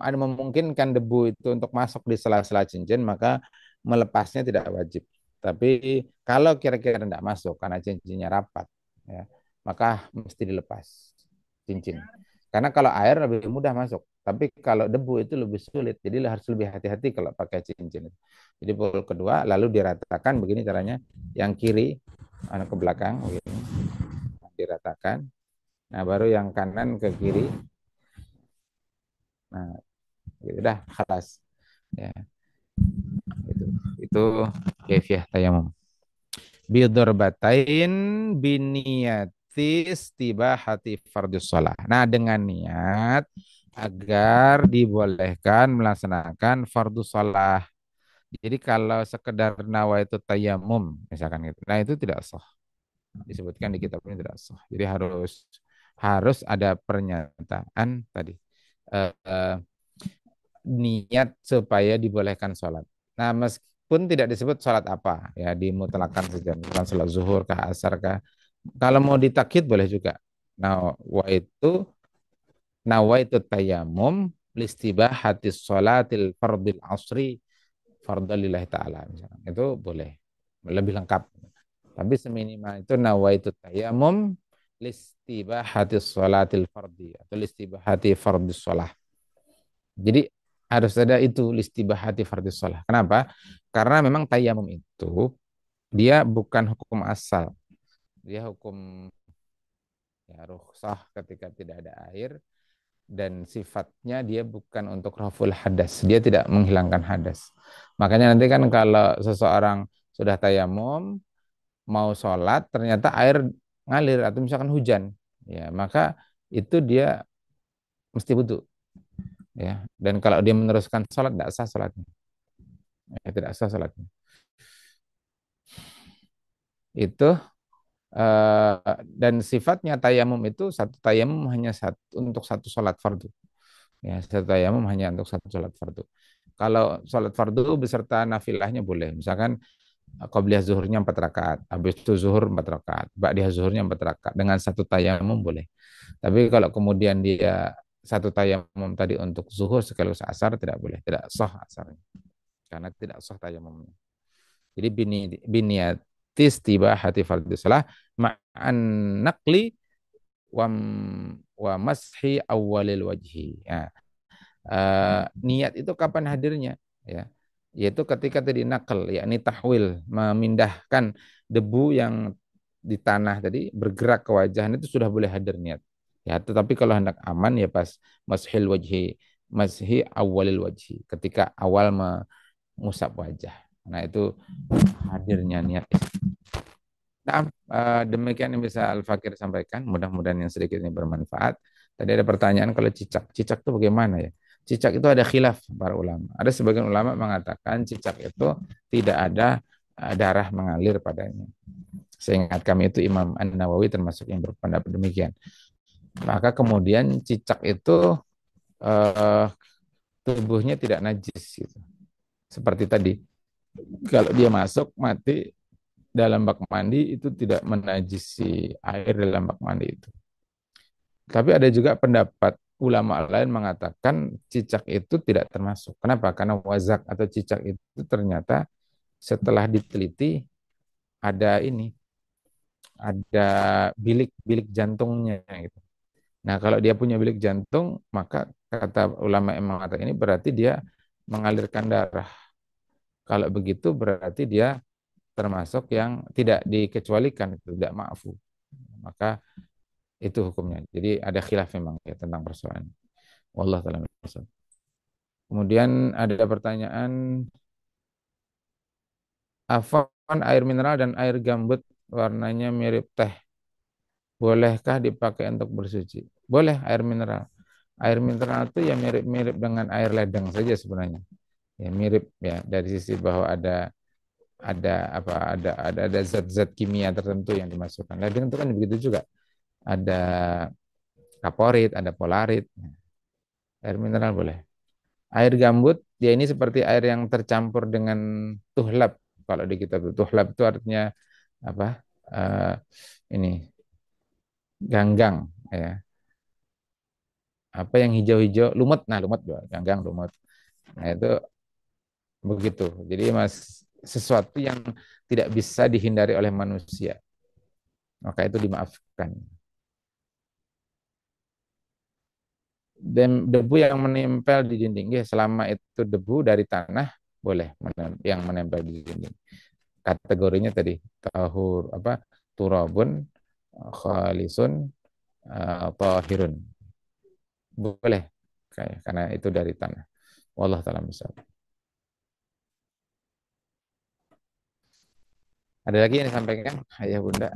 ada memungkinkan debu itu untuk masuk di sela-sela cincin, maka melepasnya tidak wajib. Tapi kalau kira-kira tidak masuk karena cincinnya rapat, ya, maka mesti dilepas cincin. Karena kalau air lebih mudah masuk, tapi kalau debu itu lebih sulit. Jadi harus lebih hati-hati kalau pakai cincin. Jadi pukul kedua lalu diratakan begini caranya, yang kiri anak ke belakang begini, diratakan. Nah, baru yang kanan ke kiri. Nah, gitu dah, kelas. Ya, itu. Itu kaifiah tayamum. Bidorbatain biniyati istibahati fardus shalah. Nah, dengan niat agar dibolehkan melaksanakan fardus shalah. Jadi kalau sekedar nawa itu tayamum misalkan gitu. Nah, itu tidak sah. Disebutkan di kitab ini tidak sah. Jadi harus harus ada pernyataan tadi eh, eh, niat supaya dibolehkan sholat. Nah, meskipun tidak disebut sholat apa, ya dimutlakan saja, bukan sholat zuhur kah, asar kah. Kalau mau ditakkid boleh juga. Nah, nawaitu tayammum listibahati sholatil fardil asri fardalillahi ta'ala misalnya. Itu boleh. Lebih lengkap. Tapi seminimal itu nawaitu tayammum listibahati sholatil fardi atau listibahati fardis sholah. Jadi harus ada itu listibahati fardis sholah. Kenapa? Karena memang tayamum itu dia bukan hukum asal. Dia hukum ya rukhsah ketika tidak ada air dan sifatnya dia bukan untuk raful hadas. Dia tidak menghilangkan hadas. Makanya nanti kan kalau seseorang sudah tayamum mau sholat ternyata air ngalir atau misalkan hujan, ya maka itu dia mesti wudu, ya. Dan kalau dia meneruskan sholat tidak sah sholatnya, ya, tidak sah sholatnya. Itu dan sifatnya tayamum itu satu tayamum hanya satu untuk satu sholat fardu. Ya, satu tayamum hanya untuk satu sholat fardu. Kalau sholat fardu beserta nafilahnya boleh. Misalkan qabliyah zuhurnya 4 rakaat, habis itu zuhur 4 rakaat, ba'diyah zuhurnya 4 rakaat dengan satu tayamum boleh. Tapi kalau kemudian dia satu tayamum tadi untuk zuhur sekaligus asar tidak boleh, tidak sah asarnya karena tidak sah tayamumnya. Jadi biniatis tiba hati fardhu salah ma'an naqli wa wa mashi awalil wajhi. Ya. Niat itu kapan hadirnya? Ya, yaitu ketika tadi nakal, yakni tahwil, memindahkan debu yang di tanah tadi bergerak ke wajah itu sudah boleh hadir niat. Ya, tetapi kalau hendak aman ya pas mashil wajhi, mashi awalil wajhi, ketika awal mengusap wajah. Nah, itu hadirnya niat. Nah, demikian yang bisa Al-Fakir sampaikan. Mudah-mudahan yang sedikit ini bermanfaat. Tadi ada pertanyaan kalau cicak. Cicak itu bagaimana ya? Cicak itu ada khilaf para ulama. Ada sebagian ulama mengatakan cicak itu tidak ada darah mengalir padanya. Seingat kami itu Imam An-Nawawi termasuk yang berpendapat demikian. Maka kemudian cicak itu eh, tubuhnya tidak najis gitu. Seperti tadi, kalau dia masuk mati dalam bak mandi itu tidak menajisi air dalam bak mandi itu. Tapi ada juga pendapat ulama lain mengatakan cicak itu tidak termasuk. Kenapa? Karena wazak atau cicak itu ternyata setelah diteliti ada ini, ada bilik-bilik jantungnya gitu. Nah, kalau dia punya bilik jantung, maka kata ulama yang mengatakan ini berarti dia mengalirkan darah. Kalau begitu berarti dia termasuk yang tidak dikecualikan, tidak maafu. Maka itu hukumnya. Jadi ada khilaf memang ya tentang persoalan. Wallah taala. Kemudian ada pertanyaan, afwan air mineral dan air gambut warnanya mirip teh. Bolehkah dipakai untuk bersuci? Boleh air mineral. Air mineral itu ya mirip-mirip dengan air ledeng saja sebenarnya. Ya mirip ya dari sisi bahwa ada zat-zat kimia tertentu yang dimasukkan. Ledeng itu kan begitu juga. Ada kaporit, ada polarit. Air mineral boleh. Air gambut, dia ini seperti air yang tercampur dengan tuhlab. Kalau di kitab tuhlab itu artinya apa? Eh, ini ganggang, ya. Apa yang hijau-hijau, lumut. Nah, lumut, ganggang, lumut. Nah, itu begitu. Jadi mas sesuatu yang tidak bisa dihindari oleh manusia, maka itu dimaafkan. Dan debu yang menempel di dinding, ya, selama itu debu dari tanah boleh yang menempel di dinding. Kategorinya tadi tahur apa turabun khalisun tahirun boleh kayak karena itu dari tanah. Wallah taala misal. Ada lagi yang disampaikan ayah bunda?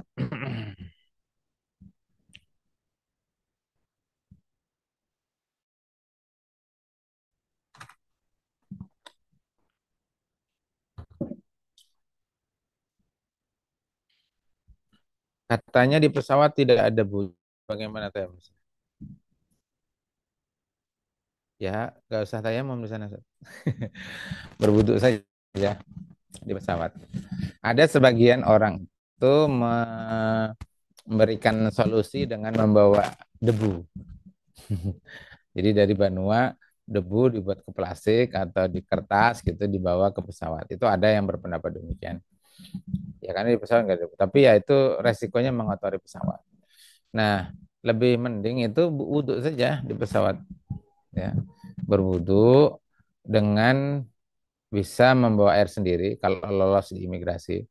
Katanya di pesawat tidak ada bunyi. bagaimana tayamum? Ya, nggak usah tayamum di sana, Ustaz. Berwudu saja di pesawat. Ada sebagian orang itu memberikan solusi dengan membawa debu. Jadi dari Banua debu dibuat ke plastik atau di kertas gitu dibawa ke pesawat. Itu ada yang berpendapat demikian. Ya karena di pesawat nggak ada debu. Tapi ya itu resikonya mengotori pesawat. Nah, lebih mending itu wudhu saja di pesawat ya. Berwudhu dengan bisa membawa air sendiri kalau lolos di imigrasi.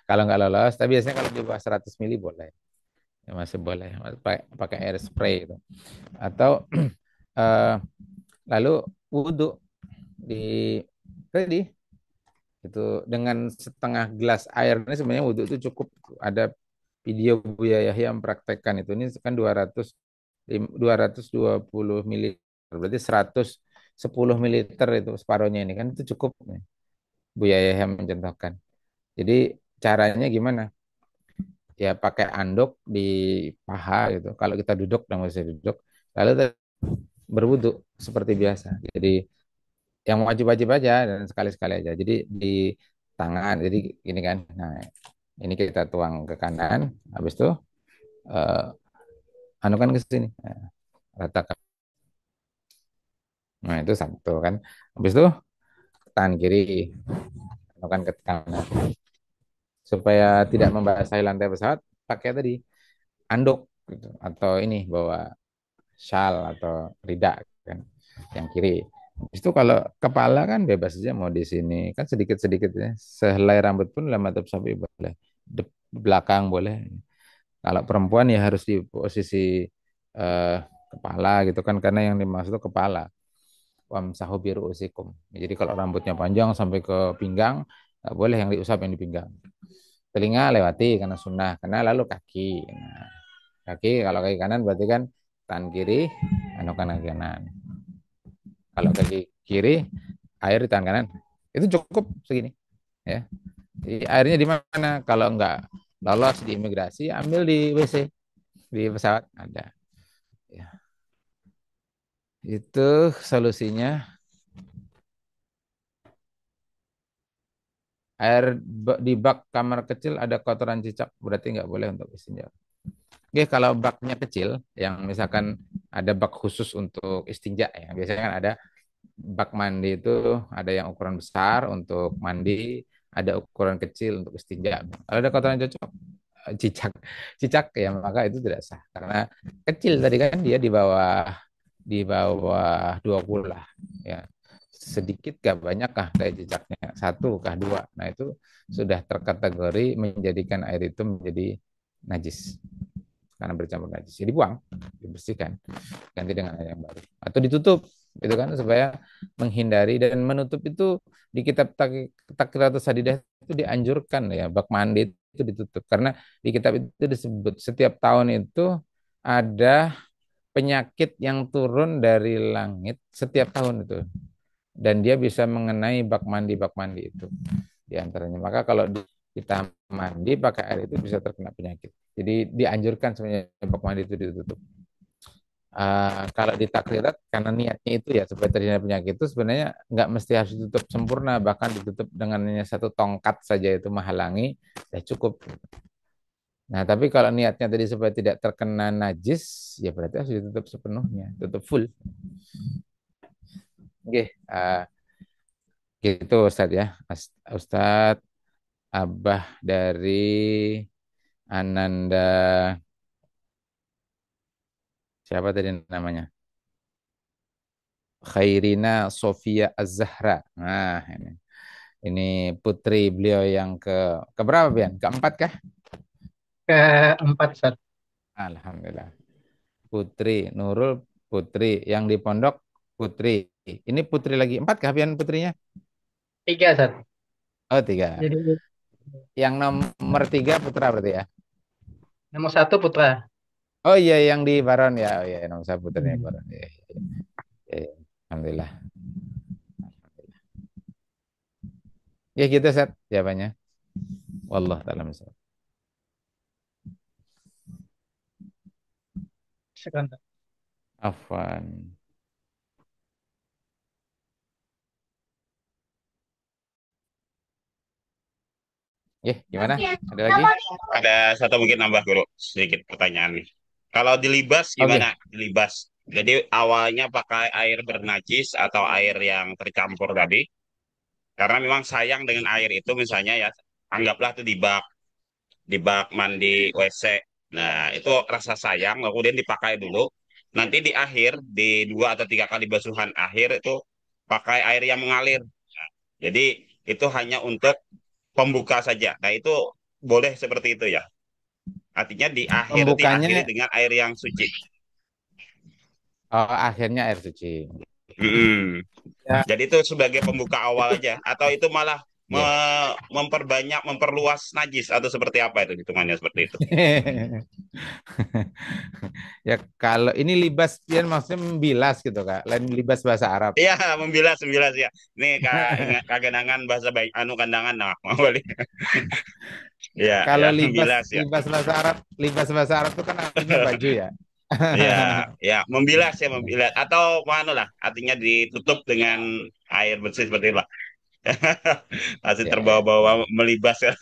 Kalau nggak lolos, tapi biasanya kalau di bawah 100 mili boleh. Ya, masih boleh pakai air spray itu. Atau eh, lalu wudhu di tadi itu dengan setengah gelas air ini sebenarnya wudhu itu cukup. Ada video Buya Yahya mempraktekkan itu, ini kan 220 ml, berarti 110 mililiter itu separuhnya, ini kan itu cukup nih. Buya Yahya mencontohkan. Jadi caranya gimana? Ya pakai anduk di paha gitu. Kalau kita duduk, dan masih duduk, lalu berwudhu seperti biasa. Jadi yang wajib-wajib aja dan sekali-sekali aja. Jadi di tangan, jadi gini kan. Nah, ini kita tuang ke kanan, habis itu eh, anukan ke sini, nah, ratakan. Nah, itu satu kan. Habis itu tangan kiri, anukan ke kanan. Supaya tidak membasahi lantai pesawat, pakai tadi anduk gitu. Atau ini bawa shawl atau ridak kan yang kiri. Itu kalau kepala kan bebas saja mau di sini kan sedikit-sedikit ya. Sehelai rambut pun lama sapi boleh. Belakang boleh. Kalau perempuan ya harus di posisi eh, kepala gitu kan karena yang dimaksud itu kepala. Wamsahu biru'usikum. Jadi kalau rambutnya panjang sampai ke pinggang, nggak boleh yang diusap yang di pinggang. Telinga lewati karena sunnah, karena lalu kaki. Nah, kaki kalau kaki kanan berarti kan tangan kiri, anu kanan kanan. Kalau kaki kiri, air di tangan kanan. Itu cukup segini, ya. Jadi, airnya di mana? Kalau nggak lolos di imigrasi, ambil di WC di pesawat ada. Ya. Itu solusinya. Air di bak kamar kecil ada kotoran cicak, berarti nggak boleh untuk istinja. Oke, kalau baknya kecil, yang misalkan ada bak khusus untuk istinja ya, biasanya kan ada bak mandi itu ada yang ukuran besar untuk mandi, ada ukuran kecil untuk istinja. Kalau ada kotoran cocok, cicak, cicak ya maka itu tidak sah karena kecil tadi kan dia di bawah 20 lah ya. Sedikit gak banyak kah kayak cicaknya? Satu kah dua? Nah itu sudah terkategori menjadikan air itu menjadi najis karena bercampur najis. Jadi buang, dibersihkan, ganti dengan air yang baru atau ditutup itu kan supaya menghindari dan menutup itu di kitab Takriratus Sadidah itu dianjurkan ya bak mandi itu ditutup karena di kitab itu disebut setiap tahun itu ada penyakit yang turun dari langit setiap tahun itu dan dia bisa mengenai bak mandi itu di antaranya. Maka kalau kita mandi pakai air itu bisa terkena penyakit. Jadi dianjurkan sebenarnya bak mandi itu ditutup. Kalau di takrirat karena niatnya itu ya supaya terhindar penyakit itu sebenarnya nggak mesti harus ditutup sempurna, bahkan ditutup dengan hanya satu tongkat saja itu menghalangi ya cukup. Nah, tapi kalau niatnya tadi supaya tidak terkena najis, ya berarti harus ditutup sepenuhnya, tutup full. Oke, gitu Ustadz ya. Ustadz Abah dari Ananda, siapa tadi namanya? Khairina Sofia Az-Zahra. Nah, ini putri beliau yang keberapa, Bian? Keempat kah? Keempat, Ustaz. Alhamdulillah. Putri Nurul, putri yang di pondok, putri. Ini putri lagi empat kah, Bian, putrinya? Tiga, Ustaz. Oh, tiga. Jadi Yang nomor tiga putra berarti ya? nomor satu putra. Oh iya, yang di Baron ya. Oh iya, nomor satu putranya Hmm. Baron. Iya, iya, iya. Iya. Alhamdulillah. Ya gitu, Set, jawabannya. Wallah ta'ala. Sebentar. Afwan. Gimana? Ada lagi? Ada satu mungkin nambah guru sedikit pertanyaan nih. Kalau dilibas gimana? Oke. Dilibas. Jadi awalnya pakai air bernajis atau air yang tercampur tadi. Karena memang sayang dengan air itu misalnya ya, anggaplah itu di bak mandi WC. Nah, itu rasa sayang, kemudian dipakai dulu. Nanti di akhir, di 2 atau 3 kali basuhan akhir itu pakai air yang mengalir. Jadi itu hanya untuk pembuka saja. Nah, itu boleh seperti itu ya. Artinya di akhir diakhiri Pembukanya dengan air yang suci. akhirnya air suci. Mm-mm. Ya. Jadi itu sebagai pembuka awal Itu aja. Atau itu malah ya. memperbanyak, memperluas najis atau seperti apa itu hitungannya seperti itu. Ya kalau ini libas dia maksudnya membilas gitu Kak. Lain libas bahasa Arab. Iya, membilas, membilas ya. Nih kak ingat kagenangan bahasa baik anu kandangan nah mau balik. Iya, ya Kalau libas membilas ya. libas bahasa Arab itu kan artinya baju ya. Iya, ya membilas ya membilas atau mana lah artinya ditutup dengan air bersih seperti itu lah. Masih Ya, ya. terbawa-bawa melibas ya.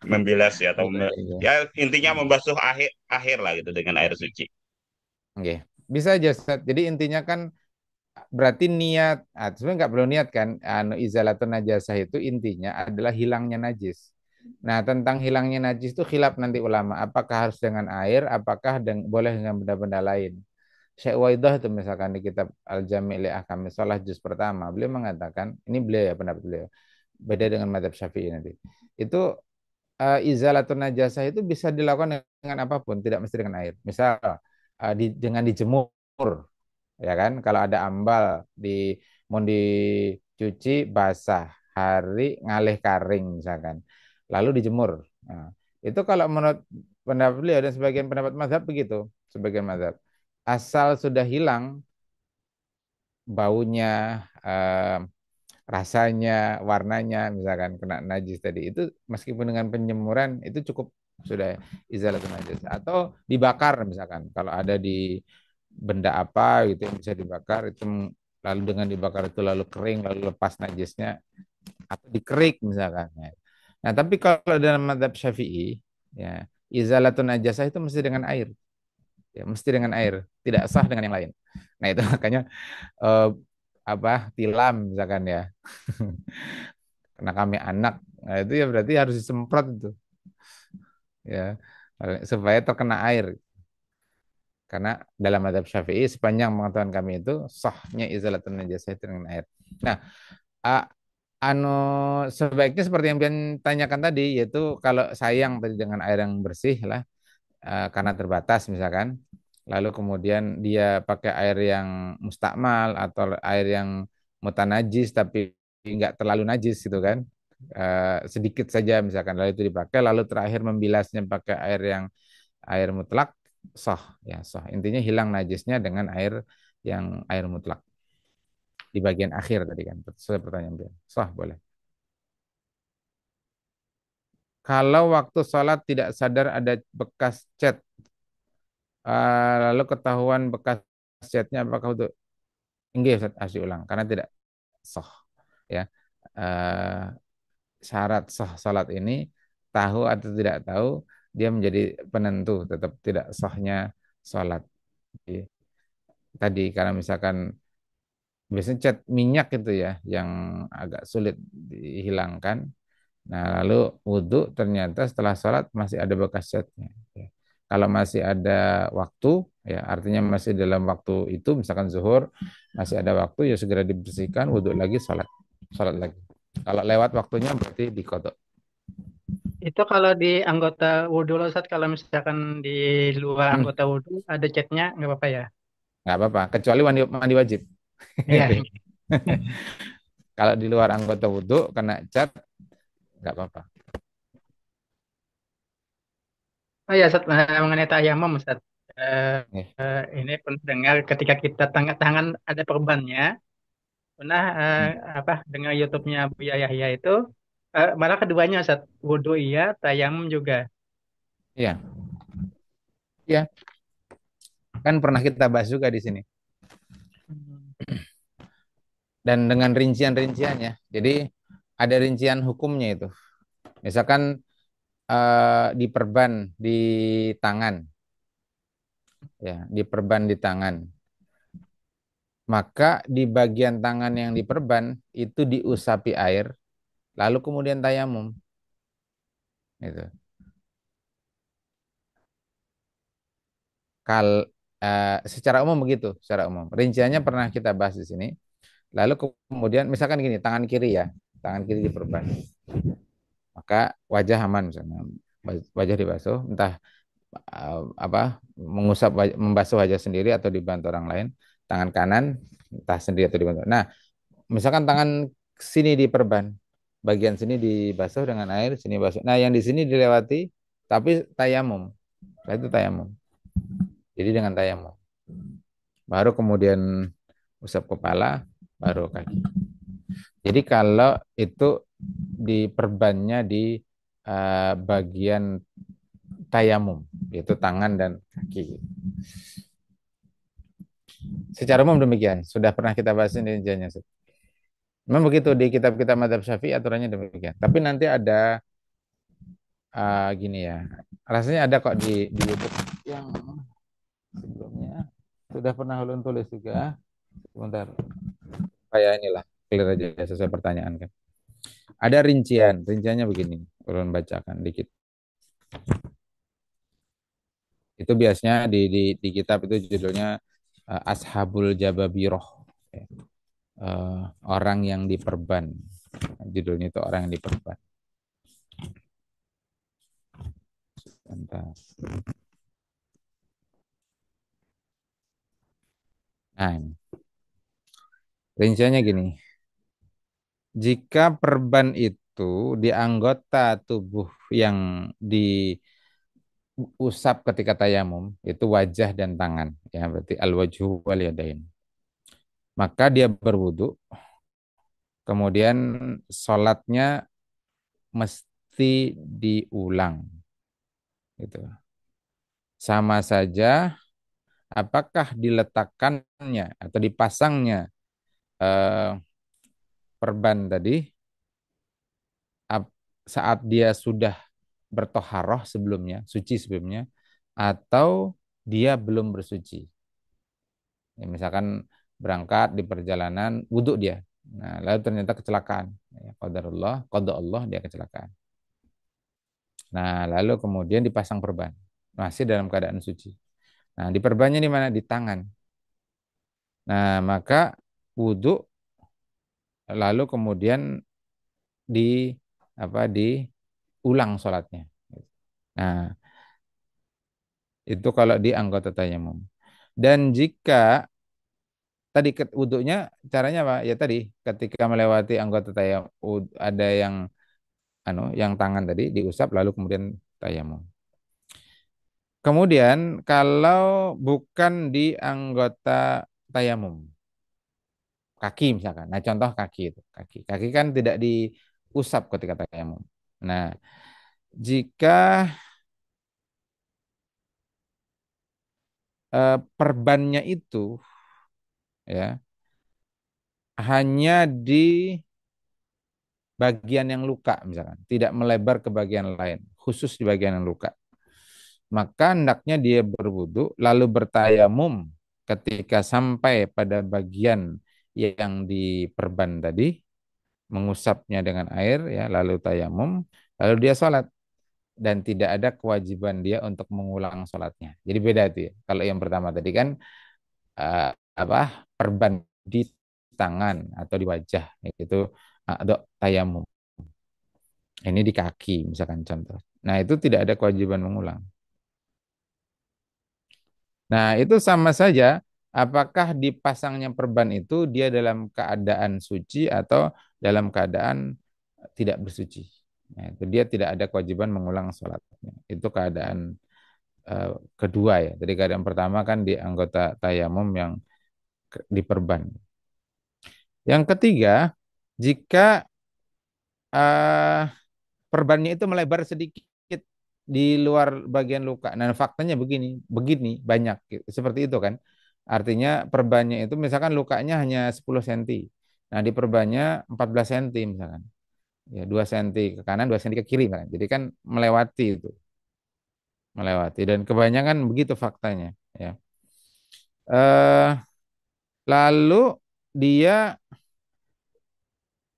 Membilas ya atau Iya, iya. ya intinya membasuh akhir akhir lah gitu dengan air suci. Oke. Bisa aja Ustaz. Jadi intinya kan berarti niat, sebenarnya nggak perlu niat kan, izalatun najasah itu intinya adalah hilangnya najis. Nah, tentang hilangnya najis itu khilaf nanti ulama, apakah harus dengan air, apakah boleh dengan benda-benda lain. Syekh Waidah itu misalkan di kitab Al-Jami' li Ahkami Shalah juz pertama, beliau mengatakan, ini beliau ya pendapat beliau, beda dengan madzhab Syafi'i nanti. Itu izalatun najasah itu bisa dilakukan dengan apapun, tidak mesti dengan air. Misal dengan dijemur, ya kan, kalau ada ambal mau dicuci basah hari ngalih karing misalkan lalu dijemur. Nah, itu kalau menurut pendapat beliau dan sebagian pendapat mazhab begitu, sebagian mazhab asal sudah hilang baunya, eh, rasanya, warnanya misalkan kena najis tadi itu, meskipun dengan penjemuran itu cukup sudah izalatun najis. Atau dibakar misalkan kalau ada di benda apa gitu yang bisa dibakar itu, lalu dengan dibakar itu lalu kering lalu lepas najisnya, atau dikerik misalkan. Nah, tapi kalau dalam mazhab Syafi'i ya, izalatun najasah itu mesti dengan air. Ya, mesti dengan air, tidak sah dengan yang lain. Nah, itu makanya eh, tilam misalkan ya. Karena kami anak, nah itu ya berarti harus disemprot itu ya, supaya terkena air. Karena dalam mazhab Syafi'i sepanjang pengetahuan kami itu sahnya izalatun najasah itu dengan air. Nah, a- anu sebaiknya seperti yang Bian tanyakan tadi, yaitu kalau sayang tadi dengan air yang bersih lah, karena terbatas misalkan, lalu kemudian dia pakai air yang mustakmal atau air yang mutanajis tapi nggak terlalu najis gitu kan. Sedikit saja misalkan lalu itu dipakai, lalu terakhir membilasnya pakai air mutlak, sah ya, sah intinya hilang najisnya dengan air mutlak di bagian akhir tadi kan, sesuai pertanyaan dia, sah boleh. Kalau waktu sholat tidak sadar ada bekas cat, lalu ketahuan bekas chatnya, apakah untuk enggak Ustaz, harus diulang karena tidak sah ya. Eh, Syarat sah salat ini tahu atau tidak tahu, dia menjadi penentu tetap tidak sahnya salat. Jadi, tadi karena misalkan biasanya cat minyak itu ya yang agak sulit dihilangkan. Nah, lalu wudhu ternyata setelah sholat masih ada bekas catnya. Ya. Kalau masih ada waktu, ya artinya masih dalam waktu itu, misalkan zuhur, masih ada waktu ya segera dibersihkan, wudhu lagi, sholat, sholat lagi. Kalau lewat waktunya berarti dikodok. Itu kalau di anggota wudhu loh, Ustaz, kalau misalkan di luar Hmm, anggota wudhu ada catnya, nggak apa-apa ya? nggak apa-apa, kecuali mandi, mandi wajib. Iya. Kalau di luar anggota wudhu kena cat, nggak apa-apa. Oh ya, Ustaz, mengenai tayamum, Ustaz. Eh, Ya. ini pernah dengar ketika kita tangan ada perbannya, pernah Hmm. apa dengar YouTube-nya Buya Yahya itu, malah keduanya, Ustaz. Wudhu iya, tayamum juga. Iya, Ya, kan pernah kita bahas juga di sini. Hmm. Dan dengan rincian-rinciannya. Jadi ada rincian hukumnya itu. Misalkan diperban di tangan, ya, diperban di tangan. Maka di bagian tangan yang diperban itu diusapi air, lalu kemudian tayamum. Gitu. Kal, Secara umum begitu, secara umum. Rinciannya pernah kita bahas di sini. Lalu kemudian misalkan gini, tangan kiri ya, tangan kiri diperban. Maka wajah aman misalnya, wajah dibasuh, entah membasuh wajah sendiri atau dibantu orang lain. Tangan kanan entah sendiri atau dibantu. Nah, misalkan tangan sini diperban, bagian sini dibasuh dengan air, sini basuh. Nah, yang di sini dilewati tapi tayamum. Nah, itu tayamum. Jadi dengan tayamum. Baru kemudian usap kepala, baru kaki. Jadi kalau itu diperbannya di bagian tayamum, yaitu tangan dan kaki. Secara umum demikian. Sudah pernah kita bahas ini rinciannya. Memang begitu di kitab-kitab Madzhab Syafi'i aturannya demikian. Tapi nanti ada gini ya. Rasanya ada kok di YouTube yang sebelumnya sudah pernah ulun tulis juga. Sebentar. Kayak inilah clear aja sesuai pertanyaan kan. Ada rinciannya begini. Ulun bacakan dikit. Itu biasanya di kitab itu judulnya Ashabul Jababiroh. Ya. Orang yang diperban. Judulnya itu orang yang diperban. Entah. Nah, rinciannya gini. Jika perban itu di anggota tubuh yang diusap ketika tayamum, itu wajah dan tangan. Ya, berarti al-wajhu wal yadain. Maka dia berwudu, kemudian sholatnya mesti diulang. Gitu. Sama saja apakah diletakkannya atau dipasangnya eh, perban tadi saat dia sudah bertoharoh sebelumnya, suci sebelumnya, atau dia belum bersuci. Ya, misalkan berangkat di perjalanan, wudhu dia. Nah, lalu ternyata kecelakaan. Ya, qadar Allah dia kecelakaan. Nah, lalu kemudian dipasang perban. Masih dalam keadaan suci. Nah, di perbannya di mana? Di tangan. Nah, maka wudhu lalu kemudian di diulang sholatnya. Nah, itu kalau di anggota tayamum. Dan jika tadi wudhunya caranya apa? Ya tadi ketika melewati anggota tayamum ada yang yang tangan tadi diusap lalu kemudian tayamum. Kemudian kalau bukan di anggota tayamum, kaki misalkan. Nah, contoh kaki itu, kaki. Kaki kan tidak diusap ketika tayamum. Nah, jika perbannya itu ya hanya di bagian yang luka misalkan, tidak melebar ke bagian lain, khusus di bagian yang luka. Maka hendaknya dia berwudu lalu bertayamum ketika sampai pada bagian yang diperban tadi, mengusapnya dengan air ya, lalu tayamum, lalu dia sholat dan tidak ada kewajiban dia untuk mengulang sholatnya. Jadi beda itu ya. Kalau yang pertama tadi kan eh, perban di tangan atau di wajah itu atau tayamum. Ini di kaki misalkan contoh. Nah, itu tidak ada kewajiban mengulang. Nah, itu sama saja apakah dipasangnya perban itu dia dalam keadaan suci atau dalam keadaan tidak bersuci. Nah, itu dia tidak ada kewajiban mengulang sholatnya. Itu keadaan eh, kedua ya. Jadi keadaan pertama kan di anggota tayamum yang diperban. Yang ketiga, jika perbannya itu melebar sedikit, di luar bagian luka. Nah, faktanya begini, begini banyak gitu. Seperti itu kan. Artinya perbannya itu misalkan lukanya hanya 10 cm. Nah, diperbannya 14 cm misalkan. Ya, 2 cm ke kanan, 2 cm ke kiri misalkan. Jadi kan melewati itu, melewati dan kebanyakan begitu faktanya, ya. Eh lalu dia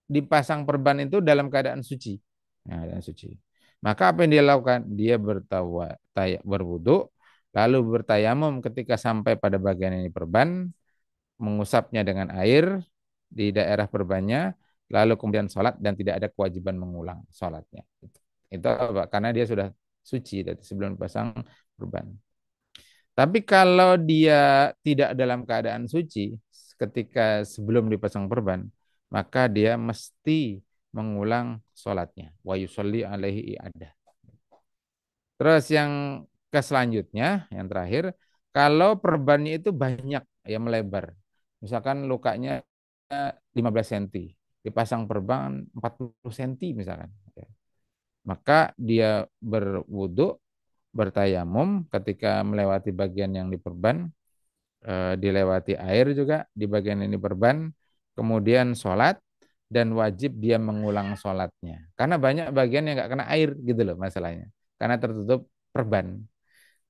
dipasang perban itu dalam keadaan suci. Nah, keadaan suci. Maka apa yang dia lakukan? Dia berwudu, lalu bertayamum ketika sampai pada bagian ini perban, mengusapnya dengan air di daerah perbannya, lalu kemudian sholat dan tidak ada kewajiban mengulang sholatnya. Itu apa? Karena dia sudah suci dari sebelum pasang perban. Tapi kalau dia tidak dalam keadaan suci ketika sebelum dipasang perban, maka dia mesti mengulang sholatnya. Wa yusolli alaihi i'adah. Terus yang selanjutnya, yang terakhir, kalau perbannya itu banyak, ya melebar. Misalkan lukanya 15 cm, dipasang perban 40 cm misalkan. Maka dia berwudu, bertayamum ketika melewati bagian yang diperban, dilewati air juga di bagian ini perban, kemudian sholat, dan wajib dia mengulang sholatnya. Karena banyak bagian yang nggak kena air gitu loh masalahnya. Karena tertutup perban.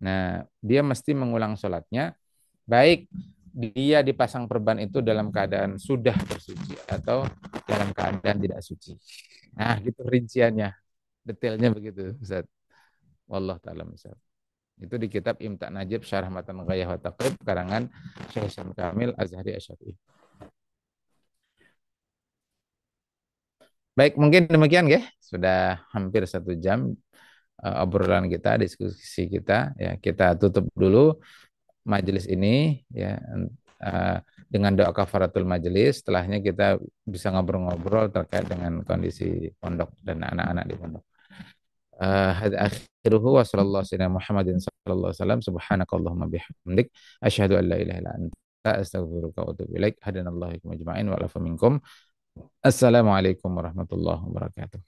Nah, dia mesti mengulang sholatnya, baik dia dipasang perban itu dalam keadaan sudah bersuci atau dalam keadaan tidak suci. Nah, gitu rinciannya. Detailnya begitu, Ustaz. Wallah ta'ala misal. Itu di kitab Imta' Najib Syarah Matan Ghayah wa Taqrib karangan Syekh Hasan Kamil Azhari Asy-Syafi'i. Baik, mungkin demikian ya. Sudah hampir 1 jam obrolan kita, diskusi kita. Ya, kita tutup dulu majelis ini ya dengan doa kafaratul majelis. Setelahnya kita bisa ngobrol-ngobrol terkait dengan kondisi pondok dan anak-anak di pondok. Hadza akhiruhu wa sallallahu alaihi Muhammadin sallallahu alaihi wasallam subhanakallahumma bihamdik asyhadu an la ilaha illa anta astaghfiruka wa atubu ilaik hadanallahu ajma'in wa afa minkum. Assalamualaikum warahmatullahi wabarakatuh.